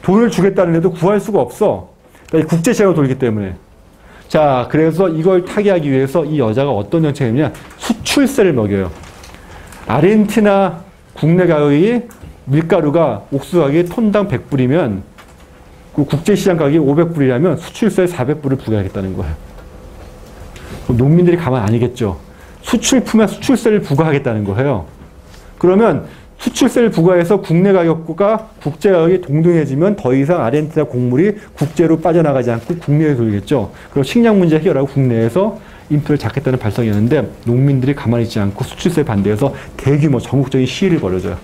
돈을 주겠다는데도 구할 수가 없어. 그러니까 국제시장으로 돌기 때문에. 자, 그래서 이걸 타개하기 위해서 이 여자가 어떤 정책이냐? 수출세를 먹여요. 아르헨티나 국내 가격이 밀가루가 옥수수 가격이 톤당 100불이면 그 국제시장 가격이 500불이라면 수출세 400불을 부과하겠다는 거예요. 농민들이 가만 아니겠죠. 수출품에 수출세를 부과하겠다는 거예요. 그러면 수출세를 부과해서 국내 가격과 국제 가격이 동등해지면 더 이상 아르헨티나 곡물이 국제로 빠져나가지 않고 국내에 돌겠죠. 그리고 식량 문제 해결하고 국내에서 인플레를 잡겠다는 발상이었는데 농민들이 가만히 있지 않고 수출세 반대해서 대규모 전국적인 시위를 벌여줘요.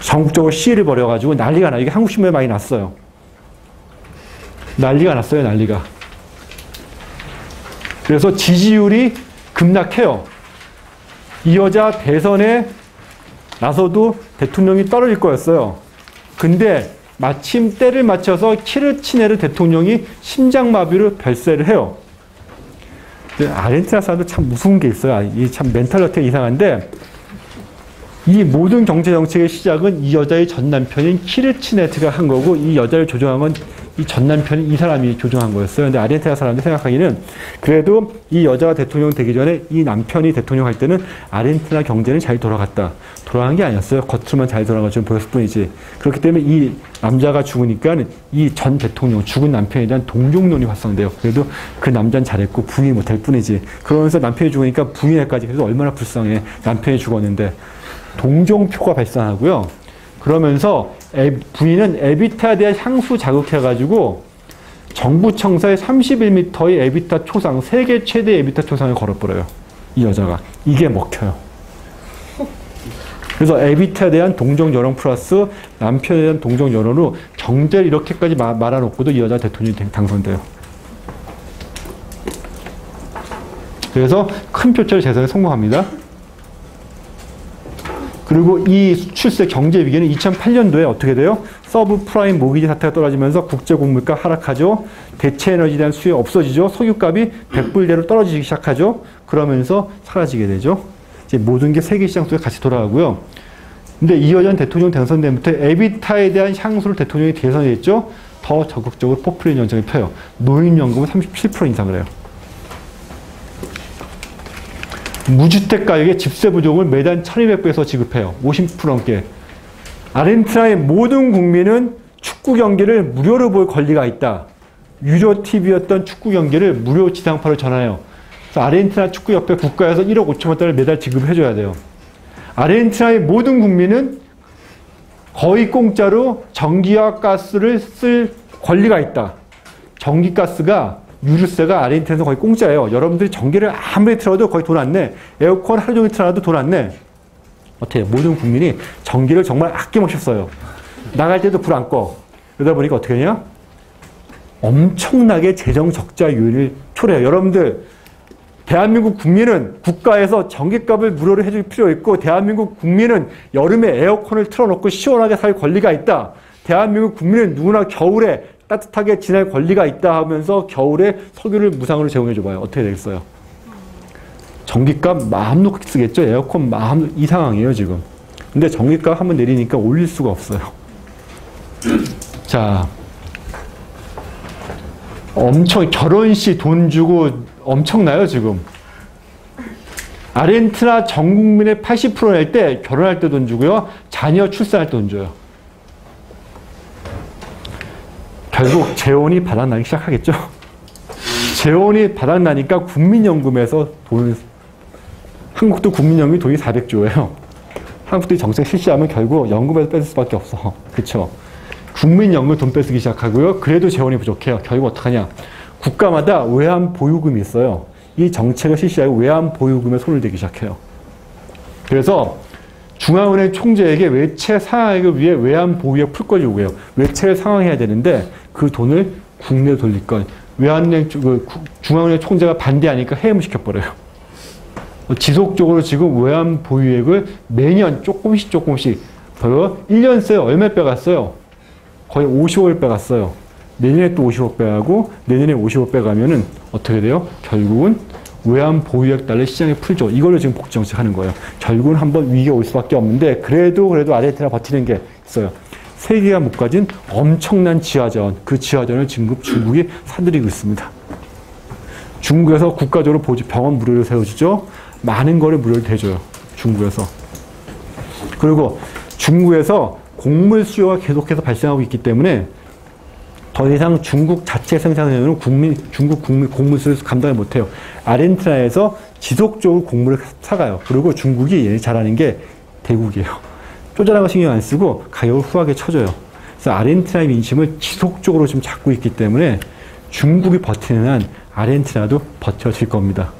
전국적으로 시위를 벌여가지고 난리가 나요. 이게 한국 신문에 많이 났어요. 난리가 났어요. 난리가. 그래서 지지율이 급락해요. 이 여자 대선에 나서도 대통령이 떨어질 거였어요. 근데 마침 때를 맞춰서 키르치네르 대통령이 심장마비로 별세를 해요. 아르헨티나 사람들 참 무서운 게 있어요. 이 참 멘탈리티가 이상한데 이 모든 경제 정책의 시작은 이 여자의 전 남편인 키르치네르가 한 거고 이 여자를 조종한 건 이 전 남편인 이 사람이 조종한 거였어요. 근데 아르헨티나 사람들이 생각하기는 그래도 이 여자가 대통령 되기 전에 이 남편이 대통령 할 때는 아르헨티나 경제는 잘 돌아갔다. 돌아간 게 아니었어요. 겉으로만 잘 돌아간 것처럼 보였을 뿐이지. 그렇기 때문에 이 남자가 죽으니까 이 전 대통령, 죽은 남편에 대한 동정론이 활성돼요. 그래도 그 남자는 잘했고 부인 못할 뿐이지. 그러면서 남편이 죽으니까 부인에까지 그래서 얼마나 불쌍해. 남편이 죽었는데. 동정표가 발생하고요. 그러면서 부인은 에비타에 대한 향수 자극해가지고 정부 청사에 31m의 에비타 초상, 세계 최대 에비타 초상을 걸어버려요. 이 여자가. 이게 먹혀요. 그래서 에비타에 대한 동정 여론 플러스 남편에 대한 동정 여론으로 경제를 이렇게까지 말아놓고도 이 여자 대통령이 당선돼요. 그래서 큰 표차로 재선에 성공합니다. 그리고 이 수출세 경제 위기는 2008년도에 어떻게 돼요? 서브 프라임 모기지 사태가 떨어지면서 국제 곡물가 하락하죠. 대체 에너지에 대한 수요 없어지죠. 석유값이 100불대로 떨어지기 시작하죠. 그러면서 사라지게 되죠. 이제 모든 게 세계 시장 속에 같이 돌아가고요. 근데 이 여자는 대통령 당선된부터 에비타에 대한 향수를 대통령이 대선했죠. 더 적극적으로 포퓰리즘 정책을 펴요. 노인연금은 37% 인상을 해요. 무주택 가격의 집세 보조금을 매달 1,200배에서 지급해요. 50% 넘게. 아르헨티나의 모든 국민은 축구 경기를 무료로 볼 권리가 있다. 유료 TV였던 축구 경기를 무료 지상파로 전해요. 그래서 아르헨티나 축구협회 국가에서 1억 5천만 달러를 매달 지급해줘야 돼요. 아르헨티나의 모든 국민은 거의 공짜로 전기와 가스를 쓸 권리가 있다. 전기가스가 유류세가 아르헨티나에서 거의 공짜예요. 여러분들이 전기를 아무리 틀어도 거의 돈 안 내. 에어컨 하루 종일 틀어놔도 돈 안 내. 어때요? 모든 국민이 전기를 정말 아낌없이 써요. 나갈 때도 불 안 꺼. 그러다 보니까 어떻게 되냐? 엄청나게 재정 적자율을 초래해요. 여러분들, 대한민국 국민은 국가에서 전기값을 무료로 해줄 필요 있고 대한민국 국민은 여름에 에어컨을 틀어놓고 시원하게 살 권리가 있다. 대한민국 국민은 누구나 겨울에 따뜻하게 지낼 권리가 있다 하면서 겨울에 석유를 무상으로 제공해줘봐요. 어떻게 되겠어요? 전기값 마음 놓고 쓰겠죠? 에어컨 마음, 이 상황이에요, 지금. 근데 전기값 한번 내리니까 올릴 수가 없어요. 자, 엄청, 결혼식 돈 주고 엄청나요, 지금. 아르헨티나 전 국민의 80% 낼 때 결혼할 때 돈 주고요. 자녀 출산할 때 돈 줘요. 결국 재혼이 바닥나기 시작하겠죠. 재혼이 바닥나니까 국민연금에서 돈을, 한국도 국민연금이 돈이 400조예요. 한국도 정책 실시하면 결국 연금에서 뺏을 수밖에 없어. 그쵸? 국민연금 돈 뺏기 시작하고요. 그래도 재원이 부족해요. 결국 어떡하냐. 국가마다 외환 보유금이 있어요. 이 정책을 실시하고 외환 보유금에 손을 대기 시작해요. 그래서 중앙은행 총재에게 외채 상환액을 위해 외환 보유액 풀 걸 요구해요. 외채를 상환해야 되는데 그 돈을 국내로 돌릴 건 중앙은행 총재가 반대하니까 해임시켜버려요. 지속적으로 지금 외환 보유액을 매년 조금씩 바로 1년 써요. 얼마 빼갔어요? 거의 50억을 빼갔어요. 내년에 또 50억 빼가고 내년에 50억 빼가면은 어떻게 돼요? 결국은 외환 보유액 달러 시장에 풀죠. 이걸로 지금 복지 정책 하는 거예요. 결국은 한번 위기가 올 수밖에 없는데 그래도 아르헨티나 버티는 게 있어요. 세계가 못 가진 엄청난 지하자원, 그 지하자원을 지금 중국이 사들이고 있습니다. 중국에서 국가적으로 병원 무료로 세워주죠. 많은 거를 무료로 대줘요. 중국에서. 그리고 중국에서 곡물 수요가 계속해서 발생하고 있기 때문에 더 이상 중국 자체 생산량으로 중국 곡물 수요를 감당을 못해요. 아르헨티나에서 지속적으로 곡물을 사가요. 그리고 중국이 얘네 잘하는 게 대국이에요. 쪼잔한 거 신경 안 쓰고 가격을 후하게 쳐줘요. 그래서 아르헨티나의 민심을 지속적으로 지금 잡고 있기 때문에 중국이 버티는 한 아르헨티나도 버텨질 겁니다.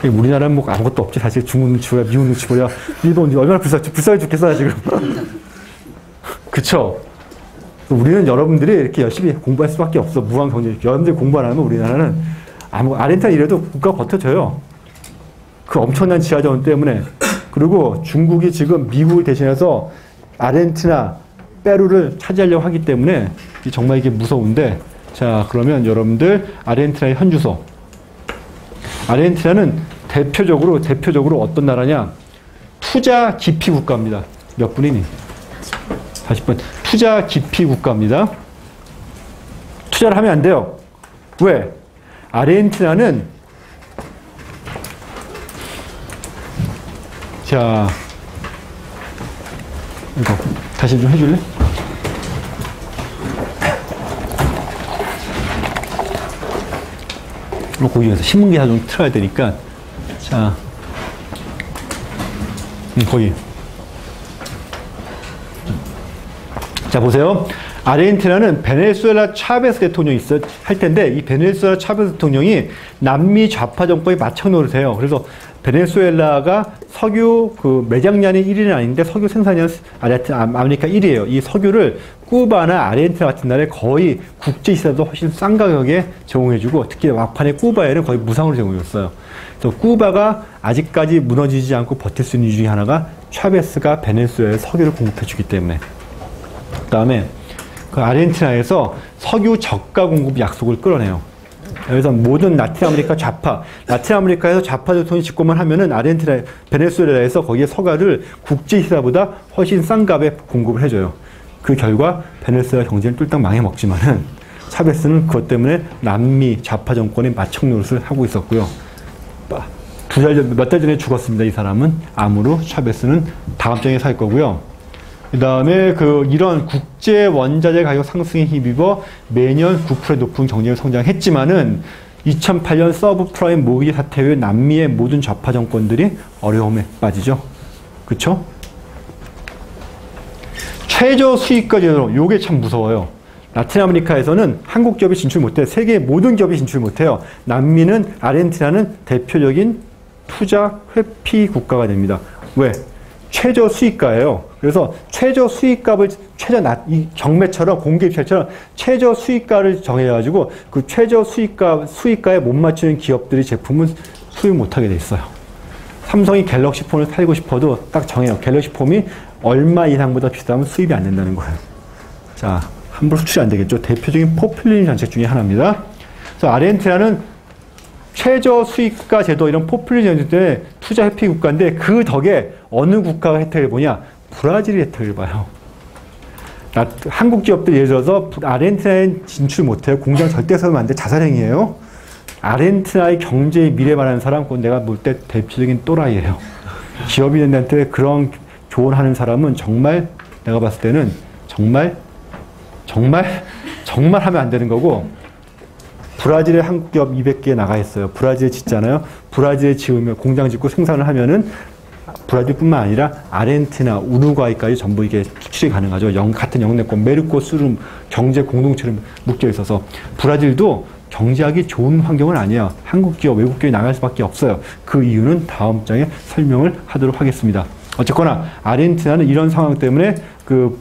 우리나라는 뭐 아무것도 없지. 사실 중국 눈치 보야, 미국 눈치 보야, 일본 얼마나 불쌍해 죽겠어, 지금. 그쵸? 우리는 여러분들이 이렇게 열심히 공부할 수밖에 없어. 무한 경제. 여러분들이 공부 안 하면 우리나라는 아르헨티나 이래도 국가가 버텨져요. 그 엄청난 지하자원 때문에. 그리고 중국이 지금 미국을 대신해서 아르헨티나, 페루를 차지하려고 하기 때문에 정말 이게 무서운데, 자, 그러면 여러분들 아르헨티나의 현주소. 아르헨티나는 대표적으로 어떤 나라냐? 투자 기피 국가입니다. 몇 분이니? 40분. 투자 기피 국가입니다. 투자를 하면 안 돼요. 왜? 아르헨티나는 자, 이거 다시 좀 해줄래? 거기에서 신문기사 좀 틀어야 되니까. 자, 거기. 자, 보세요. 아르헨티나는 베네수엘라 차베스 대통령이 할 텐데, 이 베네수엘라 차베스 대통령이 남미 좌파 정권이 맞춰 노릇해요. 그래서 베네수엘라가 석유 매장량이 1위는 아닌데 석유 생산량은 아메리카 1위예요. 이 석유를 쿠바나 아르헨티나 같은 나라에 거의 국제시세보다 훨씬 싼 가격에 제공해주고, 특히 막판에 쿠바에는 거의 무상으로 제공해줬어요. 그래서 쿠바가 아직까지 무너지지 않고 버틸 수 있는 이유 중에 하나가 차베스가 베네수엘에 석유를 공급해주기 때문에. 그 다음에 그 아르헨티나에서 석유 저가 공급 약속을 끌어내요. 그래서 모든 라틴 아메리카에서 좌파 대통령이 집권만 하면은 베네수엘라에서 거기에 석유를 국제시세보다 훨씬 싼 값에 공급을 해줘요. 그 결과 베네수엘라 경제는 뚫딱 망해먹지만은 차베스는 그것 때문에 남미 좌파 정권의 마청 노릇을 하고 있었고요. 몇 달 전에 죽었습니다. 이 사람은 암으로. 차베스는 다음 장에 살 거고요. 그 다음에 이런 국제 원자재 가격 상승에 힘입어 매년 9%의 높은 경제를 성장했지만은 2008년 서브프라임 모기지 사태 후에 남미의 모든 좌파 정권들이 어려움에 빠지죠. 그쵸? 최저 수익과 제도, 요게 참 무서워요. 라틴 아메리카에서는 한국 기업이 진출 못해요. 세계의 모든 기업이 진출 못해요. 남미는, 아르헨티나는 대표적인 투자 회피 국가가 됩니다. 왜? 최저 수익가예요. 그래서 최저 수익값을 이 경매처럼 공개입찰처럼 최저 수익가를 정해가지고 그 최저 수익가에 못 맞추는 기업들이 제품은 수입 못하게 돼 있어요. 삼성이 갤럭시 폰을 팔고 싶어도 딱 정해요. 갤럭시 폰이 얼마 이상보다 비싸면 수입이 안 된다는 거예요. 자, 함부로 수출이 안 되겠죠. 대표적인 포퓰리즘 정책 중에 하나입니다. 그래서 아르헨티나는 최저 수익가 제도 이런 포퓰리즘 정책 때문에 투자 회피 국가인데 그 덕에 어느 국가가 혜택을 보냐? 브라질이 혜택을 봐요. 한국 기업들 예를 들어서 아르헨티나에 진출 못해요. 공장 절대 세우면 안 돼. 자살행위예요. 아르헨티나의 경제의 미래 말하는 사람, 그건 내가 볼 때 대표적인 또라이예요. 기업인한테 그런 조언하는 사람은 정말 내가 봤을 때는 정말 하면 안 되는 거고, 브라질에 한국 기업 200개 나가 있어요. 브라질에 짓잖아요. 브라질에 지으면 공장 짓고 생산을 하면은 브라질뿐만 아니라 아르헨티나, 우루과이까지 전부 이게 수출이 가능하죠. 같은 영내권 메르코수르 경제 공동체로 묶여 있어서 브라질도 경제하기 좋은 환경은 아니에요. 한국 기업, 외국 기업이 나갈 수밖에 없어요. 그 이유는 다음 장에 설명을 하도록 하겠습니다. 어쨌거나 아르헨티나는 이런 상황 때문에 그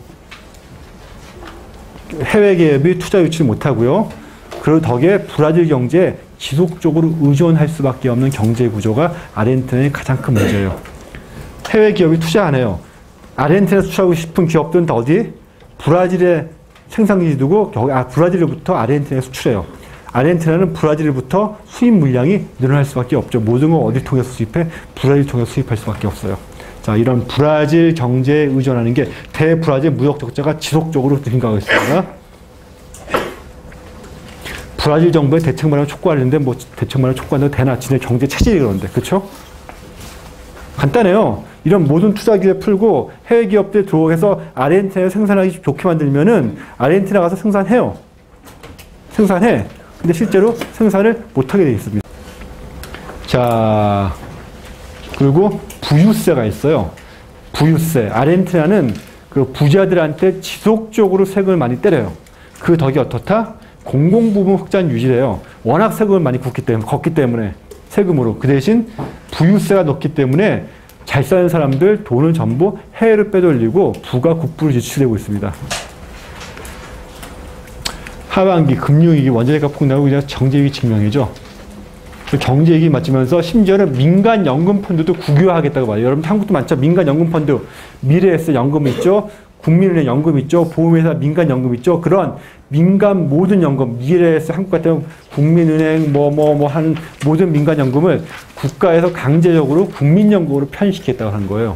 해외 기업이 투자 유치를 못하고요. 그 덕에 브라질 경제에 지속적으로 의존할 수밖에 없는 경제 구조가 아르헨티나의 가장 큰 문제예요. 해외 기업이 투자 안 해요. 아르헨티나에 수출하고 싶은 기업들은 다 어디? 브라질에 생산기지 두고 브라질로부터 아르헨티나에 수출해요. 아르헨티나는 브라질로부터 수입 물량이 늘어날 수밖에 없죠. 모든 걸 어디 통해서 수입해? 브라질 통해서 수입할 수밖에 없어요. 자, 이런 브라질 경제에 의존하는 게 대브라질 무역 적자가 지속적으로 증가하고 있습니다. 브라질 정부의 대책 마련을 촉구하는데 뭐 대책 마련을 촉구한다고 되나? 지네 경제 체질이 그런데, 그렇죠? 간단해요. 이런 모든 투자 규제 풀고 해외 기업들 들어오해서 아르헨티나에 생산하기 좋게 만들면은 아르헨티나 가서 생산해요. 생산해. 근데 실제로 생산을 못하게 되어 있습니다. 자, 그리고 부유세가 있어요. 부유세. 아르헨티나는 그 부자들한테 지속적으로 세금을 많이 때려요. 그 덕이 어떻다? 공공부문 확장 유지돼요. 워낙 세금을 많이 걷기 때문에 세금으로. 그 대신 부유세가 높기 때문에 잘 사는 사람들 돈을 전부 해외로 빼돌리고 부가 국부로 지출되고 있습니다. 하반기 금융위기, 원자재가 폭락하고 그냥 경제위기 직면이죠. 경제위기 맞으면서 심지어는 민간연금펀드도 국유화하겠다고 말해요. 여러분 한국도 많죠. 민간연금펀드, 미래에셋 연금 있죠. 국민은행 연금 있죠. 보험회사 민간연금 있죠. 그런 민간 모든 연금, 미래에셋 한국 같은 국민은행 하는 모든 민간연금을 국가에서 강제적으로 국민연금으로 편입시키겠다고 하는 거예요.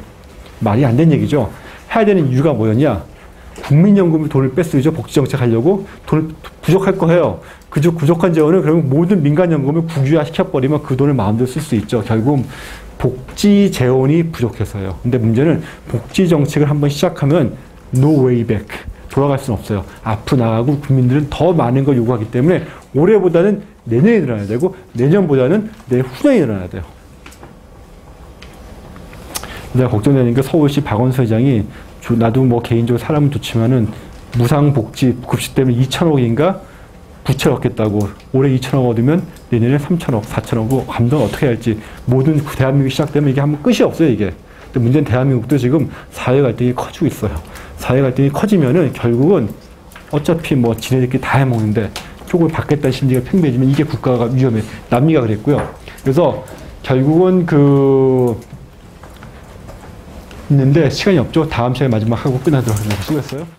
말이 안 되는 얘기죠. 해야 되는 이유가 뭐였냐? 국민연금에 돈을 뺐어야죠. 복지정책 하려고. 돈 부족할 거 해요. 그저 부족한 재원을 그러면 모든 민간연금을 국유화 시켜버리면 그 돈을 마음대로 쓸 수 있죠. 결국 복지 재원이 부족해서요. 근데 문제는 복지 정책을 한번 시작하면 no way back. 돌아갈 수는 없어요. 앞으로 나가고 국민들은 더 많은 걸 요구하기 때문에 올해보다는 내년에 늘어나야 되고 내년보다는 내후년에 늘어나야 돼요. 내가 걱정되는 게 서울시 박원순 회장이 나도 뭐 개인적으로 사람은 좋지만은 무상복지 급식 때문에 2천억인가 부채를 얻겠다고 올해 2천억 얻으면 내년에 3천억, 4천억 감당을 어떻게 할지 모든 대한민국이 시작되면 이게 한번 끝이 없어요 이게. 근데 문제는 대한민국도 지금 사회 갈등이 커지고 있어요. 사회 갈등이 커지면은 결국은 어차피 뭐 지네들끼리 다 해먹는데 조금 받겠다는 심리가 팽배해지면 이게 국가가 위험해. 남미가 그랬고요. 그래서 결국은 있는데 시간이 없죠. 다음 시간에 마지막 하고 끝나도록 하겠습니다. 수고했어요.